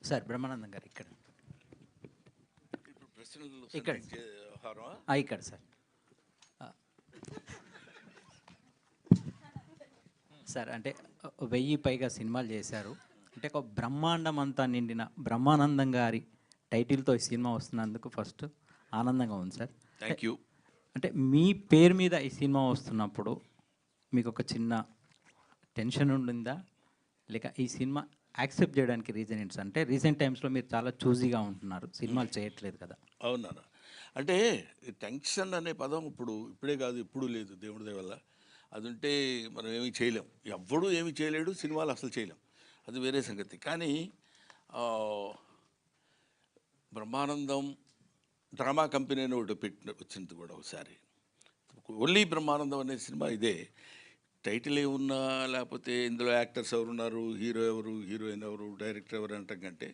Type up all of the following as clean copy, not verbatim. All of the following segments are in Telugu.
సార్ బ్రహ్మానందం గారు ఇక్కడ ఇక్కడ ఇక్కడ సార్ సార్ అంటే 1000 పైగా సినిమాలు చేశారు. అంటే ఒక బ్రహ్మాండం అంతా నిండిన బ్రహ్మానందం గారి టైటిల్తో ఈ సినిమా వస్తున్నందుకు ఫస్ట్ ఆనందంగా ఉంది సార్. Thank you. అంటే మీ పేరు మీద ఈ సినిమా వస్తున్నప్పుడు మీకు ఒక చిన్న టెన్షన్ ఉండిందా, లేక ఈ సినిమా యాక్సెప్ట్ చేయడానికి రీజన్ ఏంటి సార్? అంటే రీసెంట్ టైమ్స్లో మీరు చాలా చూజీగా ఉంటున్నారు, సినిమాలు చేయట్లేదు కదా. అవునా? అంటే టెన్షన్ అనే పదం ఇప్పుడే కాదు, ఎప్పుడూ లేదు. దేవుడి దయ వల్ల అది ఉంటే మనం ఏమీ చేయలేం. ఎవ్వడూ ఏమీ చేయలేడు, సినిమాలు అసలు చేయలేం, అది వేరే సంగతి. కానీ బ్రహ్మానందం డ్రామా కంపెనీ అని ఒకటి వచ్చింది కూడా ఒకసారి. ఓన్లీ బ్రహ్మానందం అనే సినిమా ఇదే. టైటిల్ ఏమున్నా, లేకపోతే ఇందులో యాక్టర్స్ ఎవరున్నారు, హీరో ఎవరు, హీరోయిన్ ఎవరు, డైరెక్టర్ ఎవరు అంటాం కంటే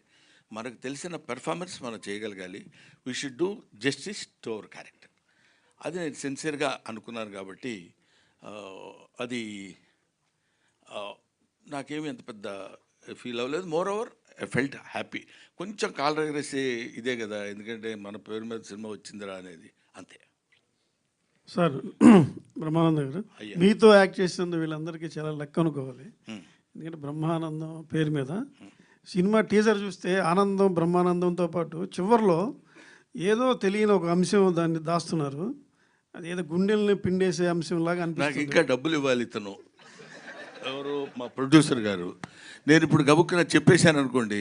మనకు తెలిసిన పెర్ఫార్మెన్స్ మనం చేయగలగాలి. We should do justice to our character. అది నేను సిన్సియర్గా అనుకున్నాను కాబట్టి అది నాకేమీ అంత పెద్ద ఫీల్ అవ్వలేదు. More over I felt happy. కొంచెం కాలు ఎగరేసే ఇదే కదా, ఎందుకంటే మన పేరు మీద సినిమా వచ్చిందిరా అనేది, అంతే. సార్ బ్రహ్మానందం గారు, మీతో యాక్ట్ చేసినందుకు వీళ్ళందరికీ చాలా లెక్క అనుకోవాలి. ఎందుకంటే బ్రహ్మానందం పేరు మీద సినిమా టీజర్ చూస్తే ఆనందం బ్రహ్మానందంతో పాటు చివరిలో ఏదో తెలియని ఒక అంశం దాన్ని దాస్తున్నారు. అది ఏదో గుండెల్ని పిండేసే అంశంలాగా అనిపిస్తుంది. నాకు ఇంకా డబ్బులు ఇవ్వాలి ఇతను ఎవరు, మా ప్రొడ్యూసర్ గారు. నేను ఇప్పుడు గబుక్కున చెప్పేశాను అనుకోండి,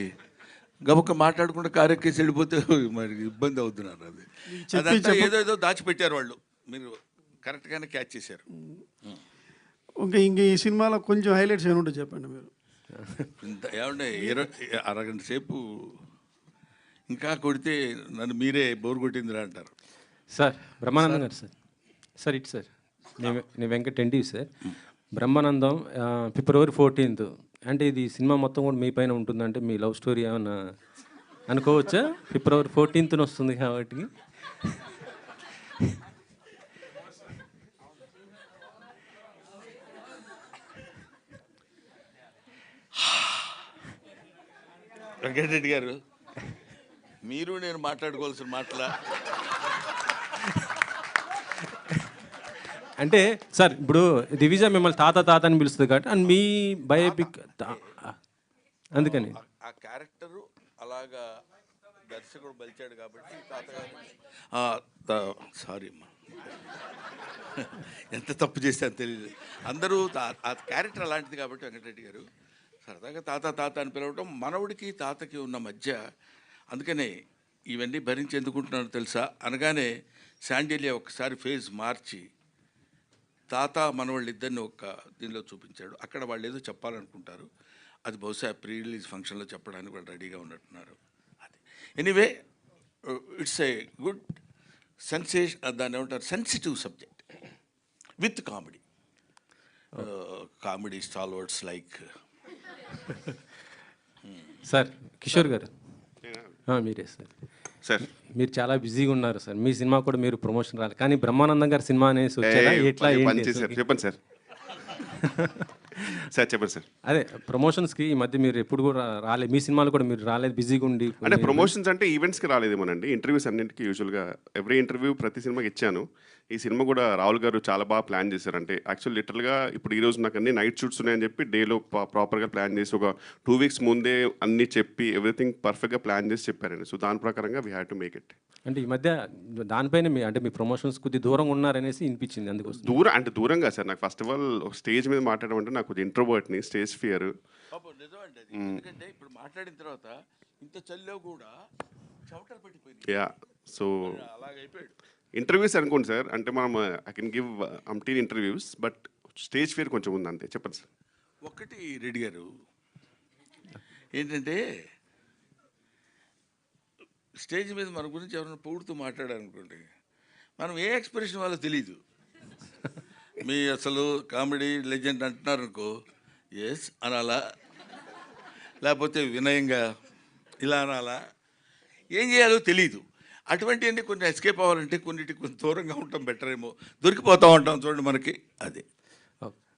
గబుక్క మాట్లాడుకుంటే కారెక్కేసి వెళ్ళిపోతే మరి ఇబ్బంది అవుతున్నారు. అది అదంతా ఏదో దాచిపెట్టారు వాళ్ళు. మీరు కరెక్ట్గానే క్యాచ్ చేశారు. ఇంక ఈ సినిమాలో కొంచెం హైలైట్స్ ఏమి ఉంటాయి చెప్పండి మీరు. ఏమంటే అరగంట సేపు ఇంకా కొడితే నన్ను మీరే బోర్ కొట్టిందిరా అంటారు. సార్ బ్రహ్మానందం గారు సార్ ఇటు సార్ నేను వెంకట్ ఎన్టీవీ సార్. బ్రహ్మానందం ఫిబ్రవరి 14th. అంటే ఇది సినిమా మొత్తం కూడా మీ పైన ఉంటుందంటే మీ లవ్ స్టోరీ ఏమన్నా అనుకోవచ్చా? ఫిబ్రవరి 14th వస్తుంది కాబట్టి. వెంకటరెడ్డి గారు, మీరు నేను మాట్లాడుకోవాల్సిన మాటలా? అంటే సార్ ఇప్పుడు దివిజ మిమ్మల్ని తాత అని పిలుస్తుంది కాబట్టి అండ్ మీ బయోపిక్ అందుకని ఆ క్యారెక్టరు అలాగా దర్శకుడు బలిచాడు కాబట్టి తాతగారు. సారీ అమ్మా, ఎంత తప్పు చేశాను తెలియదు. అందరూ ఆ క్యారెక్టర్ అలాంటిది కాబట్టి వెంకటరెడ్డి గారు సరదాగా తాత అని పిలవటం మనవుడికి తాతకి ఉన్న మధ్య. అందుకనే ఇవన్నీ భరించి ఎందుకుంటున్నాను తెలుసా అనగానే శాండిలియా ఒకసారి ఫేజ్ మార్చి తాత మనవాళ్ళు ఇద్దరిని ఒక దీనిలో చూపించాడు. అక్కడ వాళ్ళు ఏదో చెప్పాలనుకుంటారు, అది బహుశా ప్రీ రిలీజ్ ఫంక్షన్లో చెప్పడానికి వాళ్ళు రెడీగా ఉన్నట్టున్నారు. అది anyway it's a good sensation, దాన్ని ఏమంటారు, sensitive subject with comedy. Comedy stalwarts like sir Kishore గారు. మీరే సార్ మీరు చాలా బిజీగా ఉన్నారు సార్. మీ సినిమా కూడా మీరు ప్రమోషన్ రాలేదు, కానీ బ్రహ్మానందం గారి సినిమా అనేసి వచ్చారా ఎట్లా? చెప్పండి సార్. సార్ చెప్పండి సార్. అదే ప్రమోషన్స్కి ఈ మధ్య మీరు ఎప్పుడు కూడా రాలేదు, మీ సినిమాలు కూడా మీరు రాలేదు, బిజీగా ఉండి. అంటే ప్రమోషన్స్ అంటే ఈవెంట్స్కి రాలేదేమోనండి, ఇంటర్వ్యూస్ అన్నింటికి యూజువల్గా ఎవ్రీ ఇంటర్వ్యూ ప్రతి సినిమాకి ఇచ్చాను. ఈ సినిమా కూడా రాహుల్ గారు చాలా బాగా ప్లాన్ చేశారు. అంటే యాక్చువల్ లిటరల్గా ఇప్పుడు ఈరోజు నాకు అన్ని నైట్ షూట్స్ ఉన్నాయని చెప్పి డేలో ప్రాపర్గా ప్లాన్ చేసి ఒక 2 weeks ముందే అన్నీ చెప్పి ఎవ్రీథింగ్ పర్ఫెక్ట్గా ప్లాన్ చేసి చెప్పారండి. సో దాని ప్రకారంగా we have to make it. అంటే ఈ మధ్య దానిపైన మీ ప్రమోషన్స్ కొద్ది దూరంగా ఉన్నారనేసి వినిపించింది, అందుకోసం. దూరంగా సార్, నాకు ఫస్ట్ ఆఫ్ ఆల్ స్టేజ్ మీద మాట్లాడడం అంటే నాకు కొద్దిగా ఇంట్రోవర్ట్ని, స్టేజ్ ఫియర్. ఎందుకంటే ఇప్పుడు మాట్లాడిన తర్వాత ఇంత చల్లో కూడా చెమటలు పట్టిపోయింది. యా, సో అలాగైపోయాడు. ఇంటర్వ్యూస్ అనుకోండి సార్, అంటే మనం I can give umpteen interviews, but stage fear కొంచెం ఉంది అంతే. చెప్పండి సార్. ఒకటి రెడ్డి గారు ఏంటంటే, స్టేజ్ మీద మన గురించి ఎవరైనా పొగుడుతూ మాట్లాడారనుకోండి, మనం ఏ ఎక్స్ప్రెషన్ వాళ్ళో తెలీదు. మీ అసలు కామెడీ లెజెండ్ అంటున్నారు అనుకో, ఎస్ అనాలా, లేకపోతే వినయంగా ఇలా అనాలా, ఏం చేయాలో తెలీదు. అటువంటివన్నీ కొన్ని ఎస్కేప్ అవ్వాలంటే కొన్నిటికి కొంచెం దూరంగా ఉంటాం బెటర్ ఏమో, దొరికిపోతూ ఉంటాం చూడండి మనకి. అదే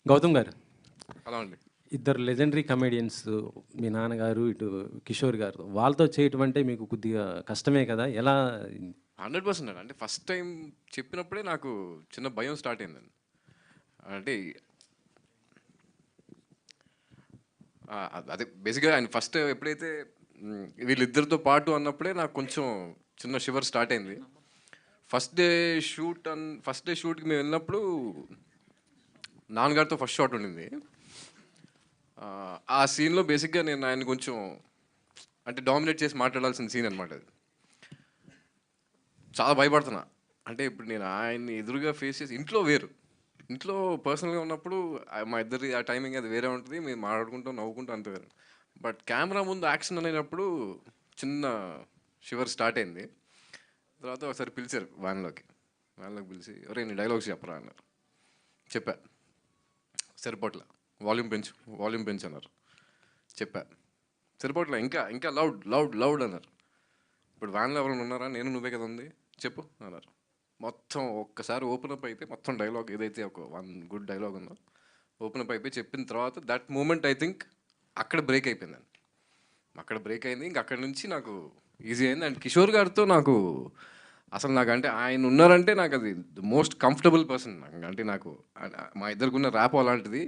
గౌతమ్ గారు, అలా అండి. ఇద్దరు లెజెండరీ కమెడియన్స్, మీ నాన్నగారు ఇటు కిషోర్ గారు, వాళ్ళతో చేయటం అంటే మీకు కొద్దిగా కష్టమే కదా, ఎలా? 100% అండి. అంటే ఫస్ట్ టైం చెప్పినప్పుడే నాకు చిన్న భయం స్టార్ట్ అయిందండి. అంటే అదే బేసిక్గా ఆయన ఫస్ట్ ఎప్పుడైతే వీళ్ళిద్దరితో పాటు అన్నప్పుడే నాకు కొంచెం చిన్న షివర్ స్టార్ట్ అయింది. ఫస్ట్ డే షూట్కి మేము వెళ్ళినప్పుడు నాన్నగారితో ఫస్ట్ షాట్ ఉండింది. ఆ సీన్లో బేసిక్గా నేను ఆయన కొంచెం అంటే డామినేట్ చేసి మాట్లాడాల్సిన సీన్ అనమాట అది. చాలా భయపడుతున్నా. అంటే ఇప్పుడు నేను ఆయన్ని ఎదురుగా ఫేస్ చేసి ఇంట్లో పర్సనల్గా ఉన్నప్పుడు మా ఇద్దరి ఆ టైమింగ్ అది వేరే ఉంటుంది, మేము మాట్లాడుకుంటాం నవ్వుకుంటూ అంత వేరే. బట్ కెమెరా ముందు యాక్షన్ అనేటప్పుడు చిన్న షివర్ స్టార్ట్ అయింది. తర్వాత ఒకసారి పిలిచారు వ్యాన్లోకి పిలిచి, ఒరే నీ డైలాగ్స్ చెప్పరా అన్నారు. చెప్పా, సరిపోట్లా, వాల్యూమ్ పెంచు అన్నారు. చెప్పా, సరిపోట్లా, ఇంకా లౌడ్ అన్నారు. ఇప్పుడు వ్యాన్లో ఎవరైనా ఉన్నారా, నేను నువ్వే కదా ఉంది, చెప్పు అన్నారు. మొత్తం ఒక్కసారి ఓపెన్ అప్ అయితే మొత్తం డైలాగ్ ఏదైతే ఒక 1 గుడ్ డైలాగ్ ఉందో ఓపెన్ అప్ అయిపోయి చెప్పిన తర్వాత దట్ మూమెంట్ ఐ థింక్ అక్కడ బ్రేక్ అయిపోయిందండి. అక్కడ బ్రేక్ అయింది. ఇంక అక్కడ నుంచి నాకు ఈజీ అయింది. అండ్ కిషోర్ గారితో నాకు అంటే ఆయన ఉన్నారంటే నాకు అది ద మోస్ట్ కంఫర్టబుల్ పర్సన్. అంటే నాకు మా ఇద్దరికి ఉన్న ర్యాప్ అలాంటిది.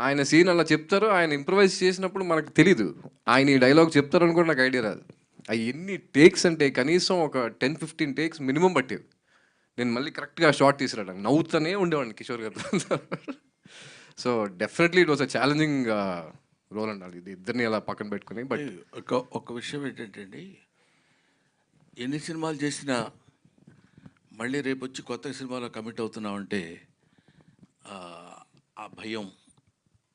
ఆయన సీన్ అలా చెప్తారు, ఆయన ఇంప్రవైజ్ చేసినప్పుడు మనకు తెలీదు ఆయన ఈ డైలాగ్ చెప్తారని కూడా నాకు ఐడియా రాదు. అవి ఎన్ని టేక్స్ అంటే కనీసం ఒక 10-15 టేక్స్ మినిమం పట్టేవి. నేను మళ్ళీ కరెక్ట్గా షార్ట్ తీసుకురావడానికి నవ్వుతూనే ఉండేవాడిని కిషోర్ గారితో. So definitely it was a challenging role అండి ఇది, ఇద్దరిని అలా పక్కన పెట్టుకుని. బట్ ఒక విషయం ఏంటంటే అండి, ఎన్ని సినిమాలు చేసినా మళ్ళీ రేపు వచ్చి కొత్త సినిమాలో కమిట్ అవుతున్నామంటే ఆ భయం,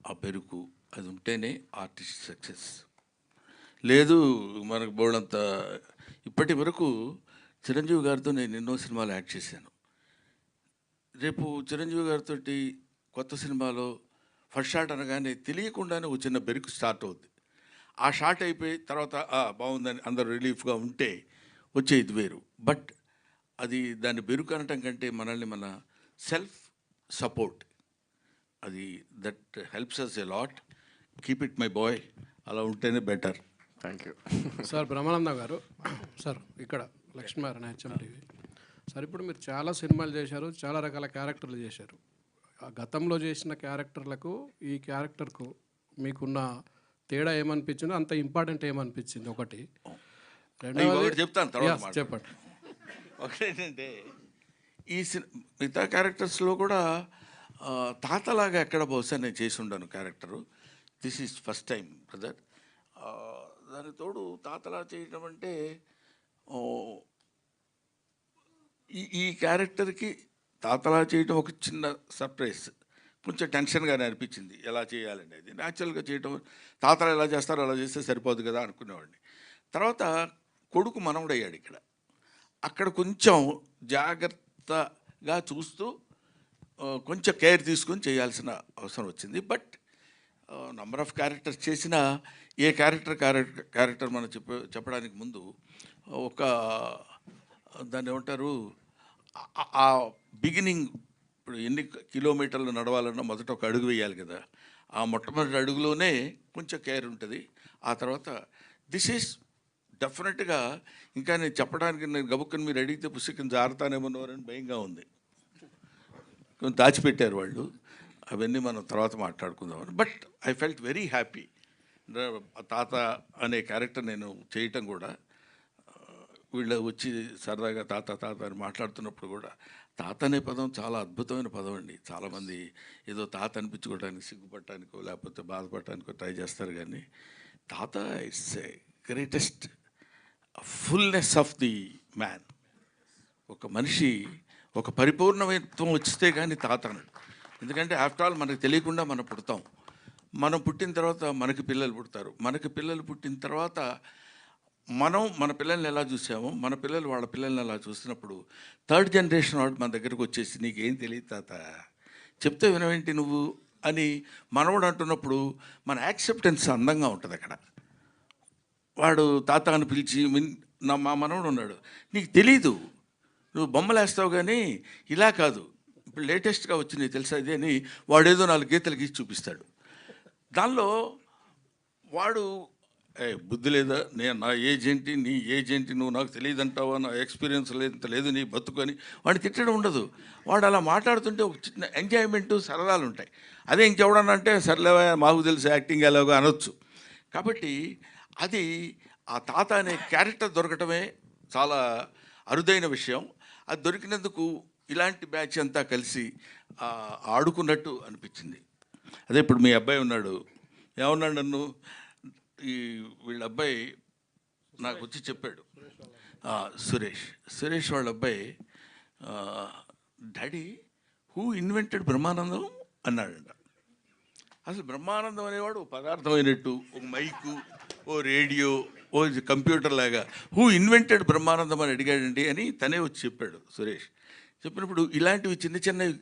ఆ బెరుకు అది ఉంటేనే ఆర్టిస్ట్ సక్సెస్. లేదు మనకు బోర్డంత. ఇప్పటి వరకు చిరంజీవి గారితో నేను ఎన్నో సినిమాలు యాక్ట్ చేశాను. రేపు చిరంజీవి గారితో కొత్త సినిమాలో ఫస్ట్ షాట్ అనగానే తెలియకుండానే ఒక చిన్న బెరుకు స్టార్ట్ అవుద్ది. ఆ షాట్ అయిపోయి తర్వాత బాగుందని అందరూ రిలీఫ్గా ఉంటే వచ్చే ఇది వేరు. బట్ అది దాన్ని బెరుకు అనటం కంటే మనల్ని మన సెల్ఫ్ సపోర్ట్, అది that helps us a lot. Keep it my boy, అలా ఉంటేనే better. Thank you sir. Brahmananda గారు సార్, ఇక్కడ లక్ష్మీనారాయణ హెచ్ఎం టీవీ సార్. ఇప్పుడు మీరు చాలా సినిమాలు చేశారు, చాలా రకాల క్యారెక్టర్లు చేశారు. ఆ గతంలో చేసిన క్యారెక్టర్లకు ఈ క్యారెక్టర్కు మీకున్న తేడా ఏమనిపించిందో, అంత ఇంపార్టెంట్ ఏమనిపించింది ఒకటి? చెప్తాను తర్వాత చెప్పండి. ఒకటేంటంటే ఈ మిగతా క్యారెక్టర్స్లో కూడా తాతలాగా ఎక్కడ బహుశా నేను చేసి ఉండను character. This is first time brother. దాని తోడు తాతలా చేయడం అంటే ఈ క్యారెక్టర్కి తాతలా చేయడం ఒక చిన్న సర్ప్రైజ్. కొంచెం టెన్షన్గానే అనిపించింది ఎలా చేయాలండి. అది న్యాచురల్గా చేయడం, తాతలు ఎలా చేస్తారో అలా చేస్తే సరిపోదు కదా అనుకునేవాడిని. తర్వాత కొడుకు మనవడయ్యాడు ఇక్కడ. అక్కడ కొంచెం జాగ్రత్తగా చూస్తూ కొంచెం కేర్ తీసుకొని చేయాల్సిన అవసరం వచ్చింది. బట్ నంబర్ ఆఫ్ క్యారెక్టర్స్ చేసిన ఏ క్యారెక్టర్ మనం చెప్పడానికి ముందు ఒక దాన్ని ఏమంటారు, ఆ బిగినింగ్. ఇప్పుడు ఎన్ని కిలోమీటర్లు నడవాలన్నా మొదట ఒక అడుగు వేయాలి కదా. ఆ మొట్టమొదటి అడుగులోనే కొంచెం కేర్ ఉంటుంది. ఆ తర్వాత దిస్ ఈజ్ డెఫినెట్గా, ఇంకా నేను చెప్పడానికి నేను గబుక్కని మీరు అడిగితే పుస్తకం జారుతానేమన్నారని భయంగా ఉంది. కొంచెం దాచిపెట్టారు వాళ్ళు, అవన్నీ మనం తర్వాత మాట్లాడుకుందామని. But I felt very happy. తాత అనే క్యారెక్టర్ నేను చేయటం కూడా, వీళ్ళు వచ్చి సరదాగా తాత తాత అని మాట్లాడుతున్నప్పుడు కూడా, తాత అనే పదం చాలా అద్భుతమైన పదం అండి. చాలామంది ఏదో తాత అనిపించుకోవడానికి సిగ్గుపడటానికో లేకపోతే బాధపడటానికో ట్రై చేస్తారు, కానీ తాత it's a greatest fullness of the man. ఒక మనిషి ఒక పరిపూర్ణత్వం వచ్చితే కానీ తాత అన్నాడు. ఎందుకంటే ఆఫ్టర్ ఆల్ మనకు తెలియకుండా మనం పుడతాం. మనం పుట్టిన తర్వాత మనకి పిల్లలు పుడతారు. మనకి పిల్లలు పుట్టిన తర్వాత మనం మన పిల్లల్ని ఎలా చూసామో, మన పిల్లలు వాళ్ళ పిల్లల్ని ఎలా చూసినప్పుడు థర్డ్ జనరేషన్ వాడు మన దగ్గరకు వచ్చేసి నీకేం తెలియదు తాత, చెప్తే వినవేంటి నువ్వు అని మనవడు అంటున్నప్పుడు మన యాక్సెప్టెన్స్ అందంగా ఉంటుంది అక్కడ. వాడు తాత అని పిలిచి మా మనవడు ఉన్నాడు, నీకు తెలీదు, నువ్వు బొమ్మలేస్తావు కానీ ఇలా కాదు, ఇప్పుడు లేటెస్ట్గా వచ్చినాయి తెలుసా ఇది అని వాడేదో 4 గీతలు గీసి చూపిస్తాడు. దానిలో వాడు బుద్ధి లేదా, నేను నా ఏజ్ ఏంటి, నీ ఏజ్ ఏంటి, నువ్వు నాకు తెలియదు అంటావా, నా ఎక్స్పీరియన్స్ లేదు నీ బతుకు అని వాడిని తిట్టడం ఉండదు. వాడు అలా మాట్లాడుతుంటే ఒక చిన్న ఎంజాయ్మెంటు, సరదాలు ఉంటాయి. అదే ఇంకెవడన్నా అంటే సర్లేవా మాకు తెలుసు యాక్టింగ్ ఎలాగో అనొచ్చు. కాబట్టి అది ఆ తాత అనే క్యారెక్టర్ దొరకటమే చాలా అరుదైన విషయం. అది దొరికినందుకు ఇలాంటి బ్యాచ్ అంతా కలిసి ఆడుకున్నట్టు అనిపించింది. అదే ఇప్పుడు మీ అబ్బాయి ఉన్నాడు, ఏమన్నాడు నన్ను, వీళ్ళ అబ్బాయి నాకు వచ్చి చెప్పాడు, సురేష్ వాళ్ళ అబ్బాయి, డాడీ హూ ఇన్వెంటెడ్ బ్రహ్మానందం అన్నాడంట. అసలు బ్రహ్మానందం అనేవాడు పదార్థమైనట్టు, ఒక మైకు, ఓ రేడియో, ఓ కంప్యూటర్ లాగా హూ ఇన్వెంటెడ్ బ్రహ్మానందం అని అడిగాడండి అని తనే వచ్చి చెప్పాడు సురేష్. చెప్పినప్పుడు ఇలాంటివి చిన్న చిన్నవి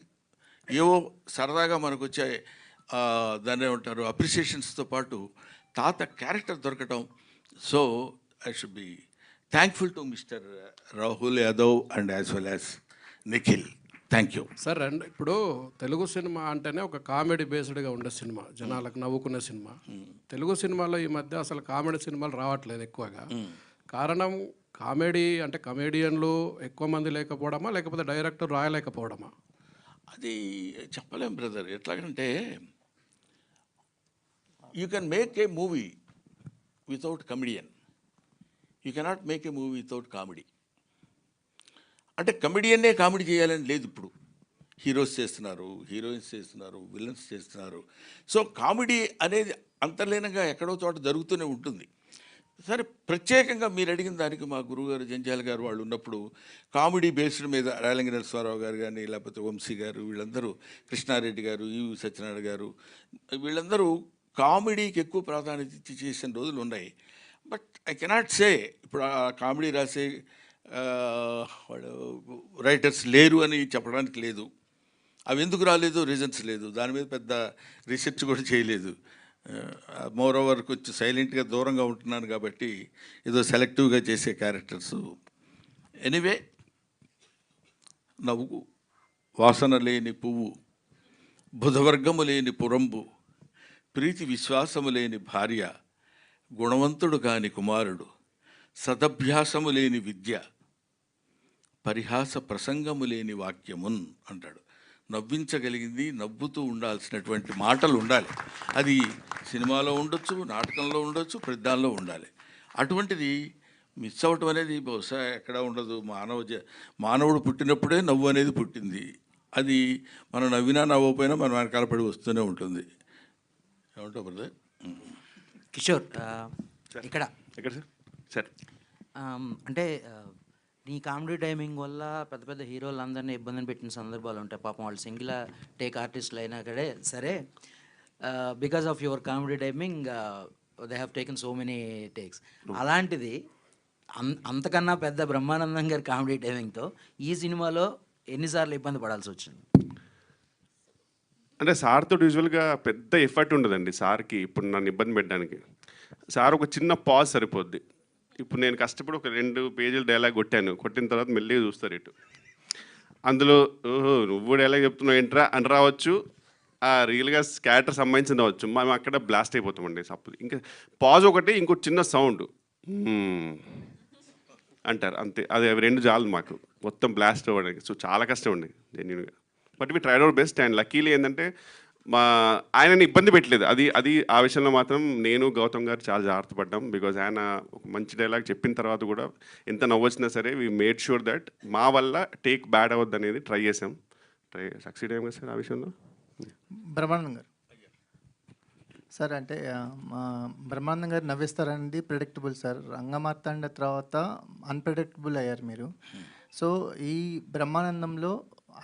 ఏవో సరదాగా మనకు వచ్చాయి, దాన్ని ఏమంటారు అప్రిసియేషన్స్తో పాటు తాత క్యారెక్టర్ దొరకటం. So I should be thankful to mister Rahul Yadav and as well as Nikhil. Thank you sir. And ఇప్పుడు తెలుగు సినిమా అంటేనే ఒక కామెడీ బేస్డ్గా ఉండే సినిమా, జనాలకు నవ్వుకునే సినిమా. తెలుగు సినిమాలో ఈ మధ్య అసలు కామెడీ సినిమాలు రావట్లేదు ఎక్కువగా. కారణం కామెడీ అంటే కమెడియన్లు ఎక్కువ మంది లేకపోవడమా, లేకపోతే డైరెక్టర్ రాయలేకపోవడమా? అది చెప్పలేం బ్రదర్. ఎట్లాగంటే you can make a movie without comedian, you cannot make a movie without comedy. అంటే కమెడియన్నే కామెడీ చేయాలని లేదు. ఇప్పుడు హీరోస్ చేస్తున్నారు, హీరోయిన్స్ చేస్తున్నారు, విలన్స్ చేస్తున్నారు. సో కామెడీ అనేది అంతర్లీనంగా ఎక్కడో చోట జరుగుతూనే ఉంటుంది. సరే, ప్రత్యేకంగా మీరు అడిగిన దానికి మా గురువుగారు జంజాల గారు వాళ్ళు ఉన్నప్పుడు కామెడీ బేస్డ్ మీద రాయలంగి నరసింహారావు గారు కానీ, లేకపోతే వంశీ గారు, వీళ్ళందరూ, కృష్ణారెడ్డి గారు, ఈవి సత్యనారాయణ గారు, వీళ్ళందరూ కామెడీకి ఎక్కువ ప్రాధాన్యత ఇచ్చి చేసిన రోజులు ఉన్నాయి. బట్ ఐ కెనాట్ సే ఇప్పుడు ఆ కామెడీ రాసే వాళ్ళు రైటర్స్ లేరు అని చెప్పడానికి లేదు. అవి ఎందుకు రాలేదు, రీజన్స్ లేదు. దాని మీద పెద్ద రీసెర్చ్ కూడా చేయలేదు. మోర్ ఓవర్ కొంచెం సైలెంట్గా దూరంగా ఉంటున్నాను కాబట్టి ఏదో సెలెక్టివ్గా చేసే క్యారెక్టర్స్. ఎనీవే, నవ్వు వాసన లేని పువ్వు, బుధవర్గము లేని పురంబు, ప్రీతి విశ్వాసము లేని భార్య, గుణవంతుడు కాని కుమారుడు, సదభ్యాసము లేని విద్య, పరిహాస ప్రసంగము లేని వాక్యమున్ అంటాడు. నవ్వించగలిగింది, నవ్వుతూ ఉండాల్సినటువంటి మాటలు ఉండాలి. అది సినిమాలో ఉండొచ్చు, నాటకంలో ఉండొచ్చు, ప్రతిదానిలో ఉండాలి. అటువంటిది మిస్ అవ్వటం అనేది బహుశా ఎక్కడా ఉండదు. మానవుడు పుట్టినప్పుడే నవ్వు అనేది పుట్టింది. అది మనం నవ్వినా నవ్వకపోయినా మన వెనకాల పడి వస్తూనే ఉంటుంది. ఏమంటావు బ్రదర్? కిషోర్, ఇక్కడ సార్ సార్ అంటే నీ కామెడీ టైమింగ్ వల్ల పెద్ద పెద్ద హీరోలు అందరినీ ఇబ్బందిని పెట్టిన సందర్భాలు ఉంటాయి. పాపం వాళ్ళు సింగిల్ టేక్ ఆర్టిస్టులు అయినా కడే సరే, because of your comedy timing they have taken so many takes. అలాంటిది అంతకన్నా పెద్ద బ్రహ్మానందం గారి కామెడీ టైమింగ్తో ఈ సినిమాలో ఎన్నిసార్లు ఇబ్బంది పడాల్సి వచ్చింది? అంటే సార్తో యూజువల్గా పెద్ద ఎఫర్ట్ ఉండదండి సార్కి ఇప్పుడు నన్ను ఇబ్బంది పెట్టడానికి. సార్ ఒక చిన్న పాజ్ సరిపోద్ది. ఇప్పుడు నేను కష్టపడి ఒక 2 పేజీల డైలాగ్ కొట్టిన తర్వాత మెల్లిగా చూస్తారు ఇటు. అందులో ఓహో నువ్వు డైలాగ్ చెప్తున్నావు ఏంట్రా అని రావచ్చు, రియల్గా క్యారెక్టర్ సంబంధించిన రావచ్చు. మేము అక్కడ బ్లాస్ట్ అయిపోతామండి సప్పుడు. ఇంకా పాజ్ ఒకటి, ఇంకో చిన్న సౌండ్ అంటారు అంతే. అది 2 చాలు మాకు మొత్తం బ్లాస్ట్ అవ్వడానికి. సో చాలా కష్టం అండి జెన్యూన్గా. But we tried our best. And luckily ఏంటంటే ఆయనని ఇబ్బంది పెట్టలేదు. అది ఆ విషయంలో మాత్రం నేను గౌతమ్ గారు చాలా జాగ్రత్త పడ్డాం. బికాజ్ ఆయన ఒక మంచి డైలాగ్ చెప్పిన తర్వాత కూడా ఎంత నవ్వొచ్చినా సరే వీ మేడ్ షూర్ దట్ మా వల్ల టేక్ బ్యాడ్ అవ్వద్దు అనేది ట్రై చేసాం. సక్సీడ్ అయ్యాం కదా సార్ ఆ విషయంలో. బ్రహ్మానందం గారు సార్, అంటే బ్రహ్మానందం గారు నవ్విస్తారనేది ప్రెడిక్టబుల్ సార్. రంగమార్తాండ తర్వాత అన్ప్రెడిక్టబుల్ అయ్యారు మీరు. సో ఈ బ్రహ్మానందంలో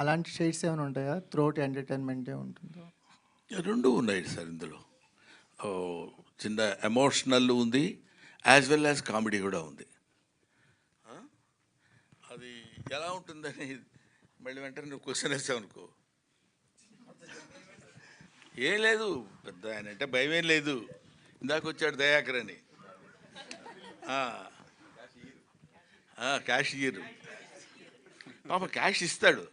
అలాంటి షేడ్స్ ఏమైనా ఉంటాయా? త్రూఅవుట్ ఎంటర్టైన్మెంటే ఉంటుందో? 2 ఉన్నాయి సార్ ఇందులో. చిన్న ఎమోషనల్ ఉంది, యాజ్ వెల్ యాజ్ కామెడీ కూడా ఉంది. అది ఎలా ఉంటుందని మళ్ళీ వెంటనే నువ్వు క్వశ్చన్ వేసావు అనుకో. ఏం లేదు, పెద్ద ఆయన అంటే భయం ఏం లేదు. ఇందాక వచ్చాడు దయాకర్ అని, క్యాష్ ఇయ్యరు పాప, క్యాష్ ఇస్తాడు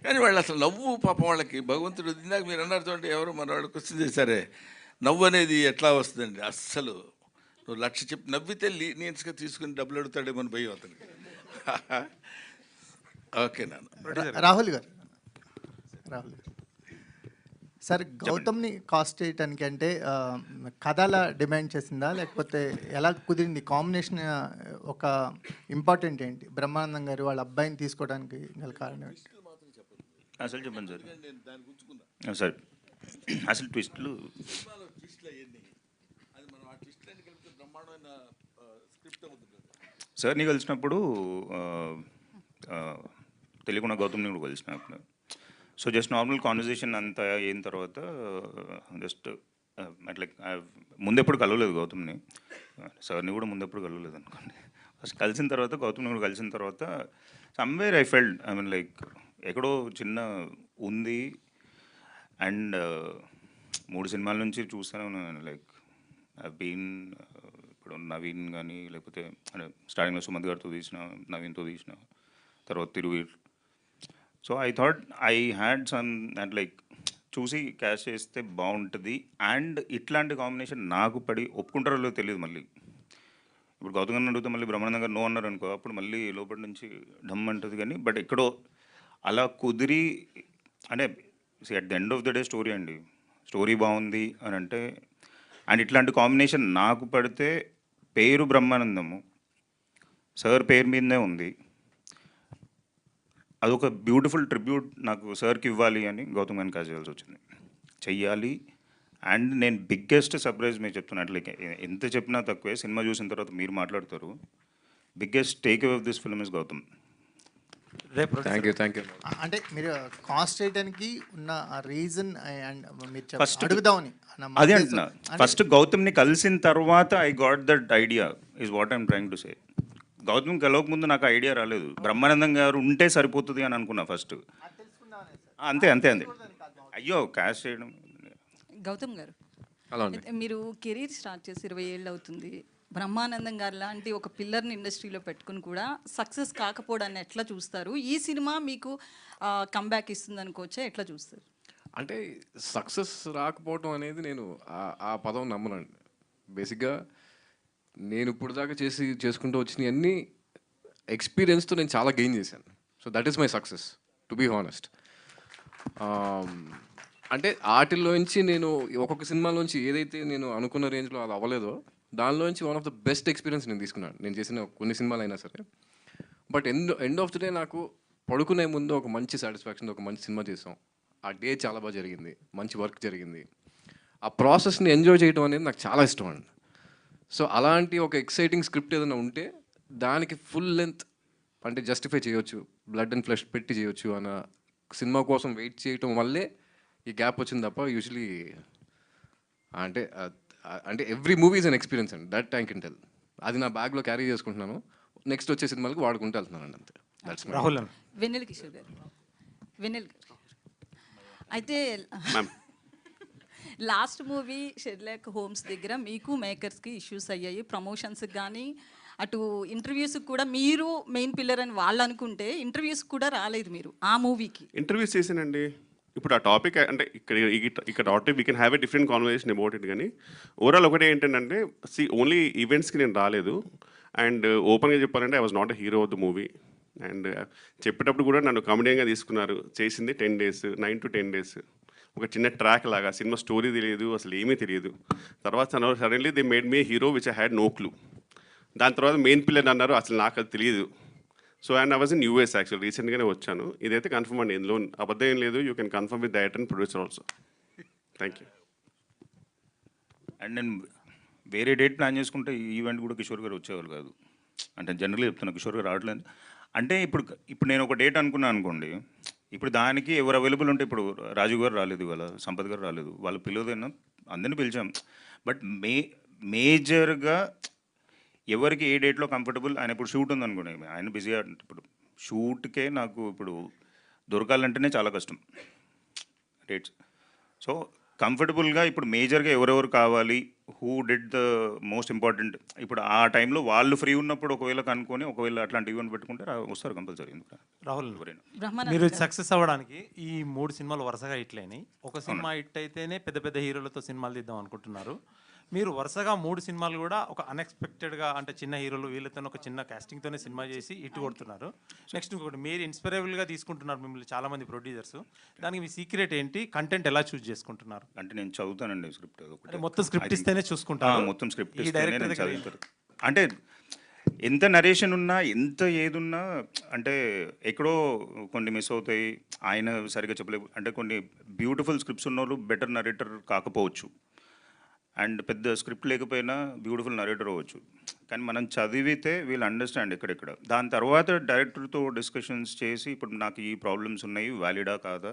కానీ వాళ్ళు అసలు నవ్వు పాపం వాళ్ళకి. భగవంతుడు ఇందాక మీరు అన్నారు చూడండి, ఎవరు మన వాళ్ళు క్వశ్చన్ చేశారే, నవ్వు అనేది ఎట్లా వస్తుందండి? అస్సలు నువ్వు లక్ష చెప్పి నవ్వితే లీనియన్స్గా తీసుకుని డబ్బులు అడుగుతాడేమో అని భయం అతనికి. ఓకే నాన్న. రాహుల్ గారు సార్, గౌతమ్ని కాస్ట్ చేయటానికి అంటే కథల డిమాండ్ చేసిందా, లేకపోతే ఎలా కుదిరింది కాంబినేషన్? ఒక ఇంపార్టెంట్ ఏంటి బ్రహ్మానందం గారు వాళ్ళ అబ్బాయిని తీసుకోవడానికి గల కారణం ఏంటి? అసలు చెప్పండి సార్. సార్ అసలు ట్విస్ట్లు సార్ని కలిసినప్పుడు తెలియకుండా గౌతమ్ని కూడా కలిసినప్పుడు, సో జస్ట్ నార్మల్ కాన్వర్జేషన్ అంతా అయిన తర్వాత జస్ట్ అట్లా ముందెప్పుడు కలవలేదు గౌతమ్ని, సార్ని కూడా ముందెప్పుడు కలవలేదు అనుకోండి. ఫస్ట్ కలిసిన తర్వాత గౌతమ్ని కూడా కలిసిన తర్వాత somewhere I felt, I mean like ఎక్కడో చిన్న ఉంది. అండ్ 3 సినిమాల నుంచి చూస్తూనే ఉన్నాను, లైక్ ఐ బీన్ ఇప్పుడు నవీన్ కానీ, లేకపోతే అంటే స్టార్టింగ్లో సుమంత్ గారితో తీసిన, నవీన్తో తీసిన, తర్వాత Thiruveer. So I thought I had some that like చూసి క్యాష్ చేస్తే బాగుంటుంది. అండ్ ఇట్లాంటి కాంబినేషన్ నాకు పడి ఒప్పుకుంటారో లేదో తెలియదు. మళ్ళీ ఇప్పుడు గౌతమ్ గారిని అడిగితే మళ్ళీ బ్రహ్మానందం గారు నో అన్నారు అనుకో, అప్పుడు మళ్ళీ లోపల నుంచి ఢమ్ అంటుంది. కానీ బట్ ఎక్కడో అలా కుదిరి, అంటే at the end of the day story అండి, స్టోరీ బాగుంది అని అంటే, అండ్ ఇట్లాంటి కాంబినేషన్ నాకు పడితే పేరు బ్రహ్మానందము సార్ పేరు మీదనే ఉంది, అదొక బ్యూటిఫుల్ ట్రిబ్యూట్ నాకు సార్కి ఇవ్వాలి అని గౌతమ్ గారిని కాల్ చేయాల్సి వచ్చింది, చెయ్యాలి. అండ్ నేను బిగ్గెస్ట్ సర్ప్రైజ్ మీరు చెప్తున్నట్లు, ఎంత చెప్పినా తక్కువే. సినిమా చూసిన తర్వాత మీరు మాట్లాడతారు, biggest take away of this film is Gautham. Thank you. అంటే మీరు కాస్ట్ చేయడానికి ఉన్న రీజన్ అండ్ మీరు ఫస్ట్ అడుగుదామని అదే అంటున్నా, ఫస్ట్ గౌతమ్ని కలిసిన తర్వాత I got that idea is what I'm trying to say. Gautham కలవక ముందు నాకు ఐడియా రాలేదు, బ్రహ్మానందం గారు ఉంటే సరిపోతుంది అని అనుకున్నా ఫస్ట్. అంతే అంతే అంతే అయ్యో క్యాష్ చేయడం. గౌతమ్ గారు, అలా మీరు కెరీర్ స్టార్ట్ చేసి 20 ఏళ్ళు అవుతుంది. బ్రహ్మానందం గారు లాంటి ఒక పిల్లర్ని ఇండస్ట్రీలో పెట్టుకుని కూడా సక్సెస్ కాకపోవడాన్ని ఎట్లా చూస్తారు? ఈ సినిమా మీకు కంబ్యాక్ ఇస్తుంది అనుకోవచ్చా, ఎట్లా చూస్తారు? అంటే సక్సెస్ రాకపోవడం అనేది నేను ఆ పదం నమ్మనండి. బేసిక్గా నేను ఇప్పుడు దాకా చేసుకుంటూ వచ్చినవన్నీ ఎక్స్పీరియన్స్తో నేను చాలా గెయిన్ చేశాను. So that is my success, to be honest. అంటే ఆటిల్లోంచి నేను ఒక్కొక్క సినిమాలోంచి ఏదైతే నేను అనుకున్న రేంజ్లో అది అవ్వలేదో, దానిలోంచి one of the best experience నేను తీసుకున్నాను, నేను చేసిన కొన్ని సినిమాలు అయినా సరే. But end of the day నాకు పడుకునే ముందు ఒక మంచి సాటిస్ఫాక్షన్, ఒక మంచి సినిమా చేసాం, ఆ డే చాలా బాగా జరిగింది, మంచి వర్క్ జరిగింది, ఆ ప్రాసెస్ని ఎంజాయ్ చేయడం అనేది నాకు చాలా ఇష్టం అండి. సో అలాంటి ఒక ఎక్సైటింగ్ స్క్రిప్ట్ ఏదైనా ఉంటే దానికి ఫుల్ లెంత్ అంటే జస్టిఫై చేయొచ్చు, బ్లడ్ అండ్ ఫ్లెష్ పెట్టి చేయొచ్చు అన్న సినిమా కోసం వెయిట్ చేయటం వల్లే ఈ గ్యాప్ వచ్చింది తప్ప యూజువలీ అంటే every movie is an experience అండి, దట్ ఐ కెన్ టెల్. అది నా బ్యాగ్లో క్యారీ చేసుకుంటున్నాను, నెక్స్ట్ వచ్చే సినిమాలకు వాడుకుంటూ వెళ్తున్నాను అంతే. దట్స్ రాహుల్ వెన్నెల కిషోర్ గారు, అయితే లాస్ట్ మూవీ షెర్లాక్ హోమ్స్ దగ్గర మీకు మేకర్స్కి ఇష్యూస్ అయ్యాయి, ప్రమోషన్స్కి కానీ అటు ఇంటర్వ్యూస్కి కూడా. మీరు మెయిన్ పిల్లర్ అని వాళ్ళు అనుకుంటే ఇంటర్వ్యూస్కి కూడా రాలేదు మీరు ఆ మూవీకి. ఇంటర్వ్యూస్ చేశానండి. ఇప్పుడు ఆ టాపిక్ అంటే ఇక్కడ topic we can have a different conversation about it. కానీ ఓవరాల్ ఒకటే ఏంటంటే ఓన్లీ ఈవెంట్స్కి నేను రాలేదు. అండ్ ఓపెన్గా చెప్పాలంటే I was not a hero of the movie. And చెప్పేటప్పుడు కూడా నన్ను కామెడీగా తీసుకున్నారు. చేసింది 10 days, 9 to 10 days, ఒక చిన్న ట్రాక్ లాగా. సినిమా స్టోరీ తెలియదు, అసలు ఏమీ తెలియదు. తర్వాత suddenly they made me hero which I had no clue. దాని తర్వాత మెయిన్ పిల్లర్ అన్నారు, అసలు నాకు అది తెలియదు. So and I was in US actual, రీసెంట్గానే వచ్చాను. ఇదైతే కన్ఫర్మ్ అండి, ఇందులో అబద్ధం ఏం లేదు. You can confirm with director and producer also. Thank you. And నేను వేరే డేట్ ప్లాన్ చేసుకుంటే ఈ ఈవెంట్ కూడా కిషోర్ గారు వచ్చేవాళ్ళు కాదు. అంటే జనరల్గా చెప్తున్నా, కిషోర్ గారు రావట్లేదు. అంటే ఇప్పుడు నేను ఒక డేట్ అనుకున్నాను అనుకోండి, ఇప్పుడు దానికి ఎవరు అవైలబుల్ ఉంటే, ఇప్పుడు రాజు గారు రాలేదు, ఇవాళ సంపత్ గారు రాలేదు, వాళ్ళు పిలవదైనా అందరినీ పిలిచాం. బట్ మేజర్గా ఎవరికి ఏ డేట్లో కంఫర్టబుల్, ఆయన ఇప్పుడు షూట్ ఉంది అనుకోండి, ఆయన బిజీగా, ఇప్పుడు షూట్కే నాకు ఇప్పుడు దొరకాలంటేనే చాలా కష్టం డేట్స్. సో కంఫర్టబుల్గా ఇప్పుడు మేజర్గా ఎవరెవరు కావాలి, who did the most important, ఇప్పుడు ఆ టైంలో వాళ్ళు ఫ్రీ ఉన్నప్పుడు ఒకవేళ కనుక్కొని ఒకవేళ అట్లాంటి ఈవెంట్ పెట్టుకుంటే వస్తారు కంపల్సరీ. ఎందుకు రాహుల్, ఎవరైనా బ్రహ్మానందం మీరు గారు. సక్సెస్ అవ్వడానికి ఈ 3 సినిమాలు వరుసగా హిట్లేని, ఒక సినిమా హిట్ అయితేనే పెద్ద పెద్ద హీరోలతో సినిమాలు తీద్దాం అనుకుంటున్నారు. మీరు వరుసగా 3 సినిమాలు కూడా ఒక అన్ఎక్స్పెక్టెడ్గా, అంటే చిన్న హీరోలు వీళ్ళతో ఒక చిన్న కాస్టింగ్తోనే సినిమా చేసి హిట్ కొడుతున్నారు. నెక్స్ట్ ఇంకొకటి, మీరు ఇన్స్పైరబుల్గా తీసుకుంటున్నారు మిమ్మల్ని చాలామంది ప్రొడ్యూసర్స్. దానికి మీ సీక్రెట్ ఏంటి? కంటెంట్ ఎలా చూస్ చేసుకుంటున్నారు? అంటే నేను చదువుతానండి స్క్రిప్ట్, అంటే మొత్తం స్క్రిప్ట్ ఇస్తేనే చూసుకుంటారు? మొత్తం స్క్రిప్ట్ ఈ ఇస్తేనే డైరెక్టర్ నేను దగ్గర చదువుతాను. అంటే ఎంత నరేషన్ ఉన్నా, ఎంత ఏదున్నా, అంటే ఎక్కడో కొన్ని మిస్ అవుతాయి, ఆయన సరిగ్గా చెప్పలేవు. అంటే కొన్ని బ్యూటిఫుల్ స్క్రిప్ట్స్ ఉన్న వాళ్ళు బెటర్ నరేటర్ కాకపోవచ్చు, అండ్ పెద్ద స్క్రిప్ట్ లేకపోయినా బ్యూటిఫుల్ నరేటర్ అవ్వచ్చు. కానీ మనం చదివితే వీళ్ళు అండర్స్టాండ్ ఎక్కడెక్కడ. దాని తర్వాత డైరెక్టర్తో డిస్కషన్స్ చేసి, ఇప్పుడు నాకు ఈ ప్రాబ్లమ్స్ ఉన్నాయి, వ్యాలిడా కాదా,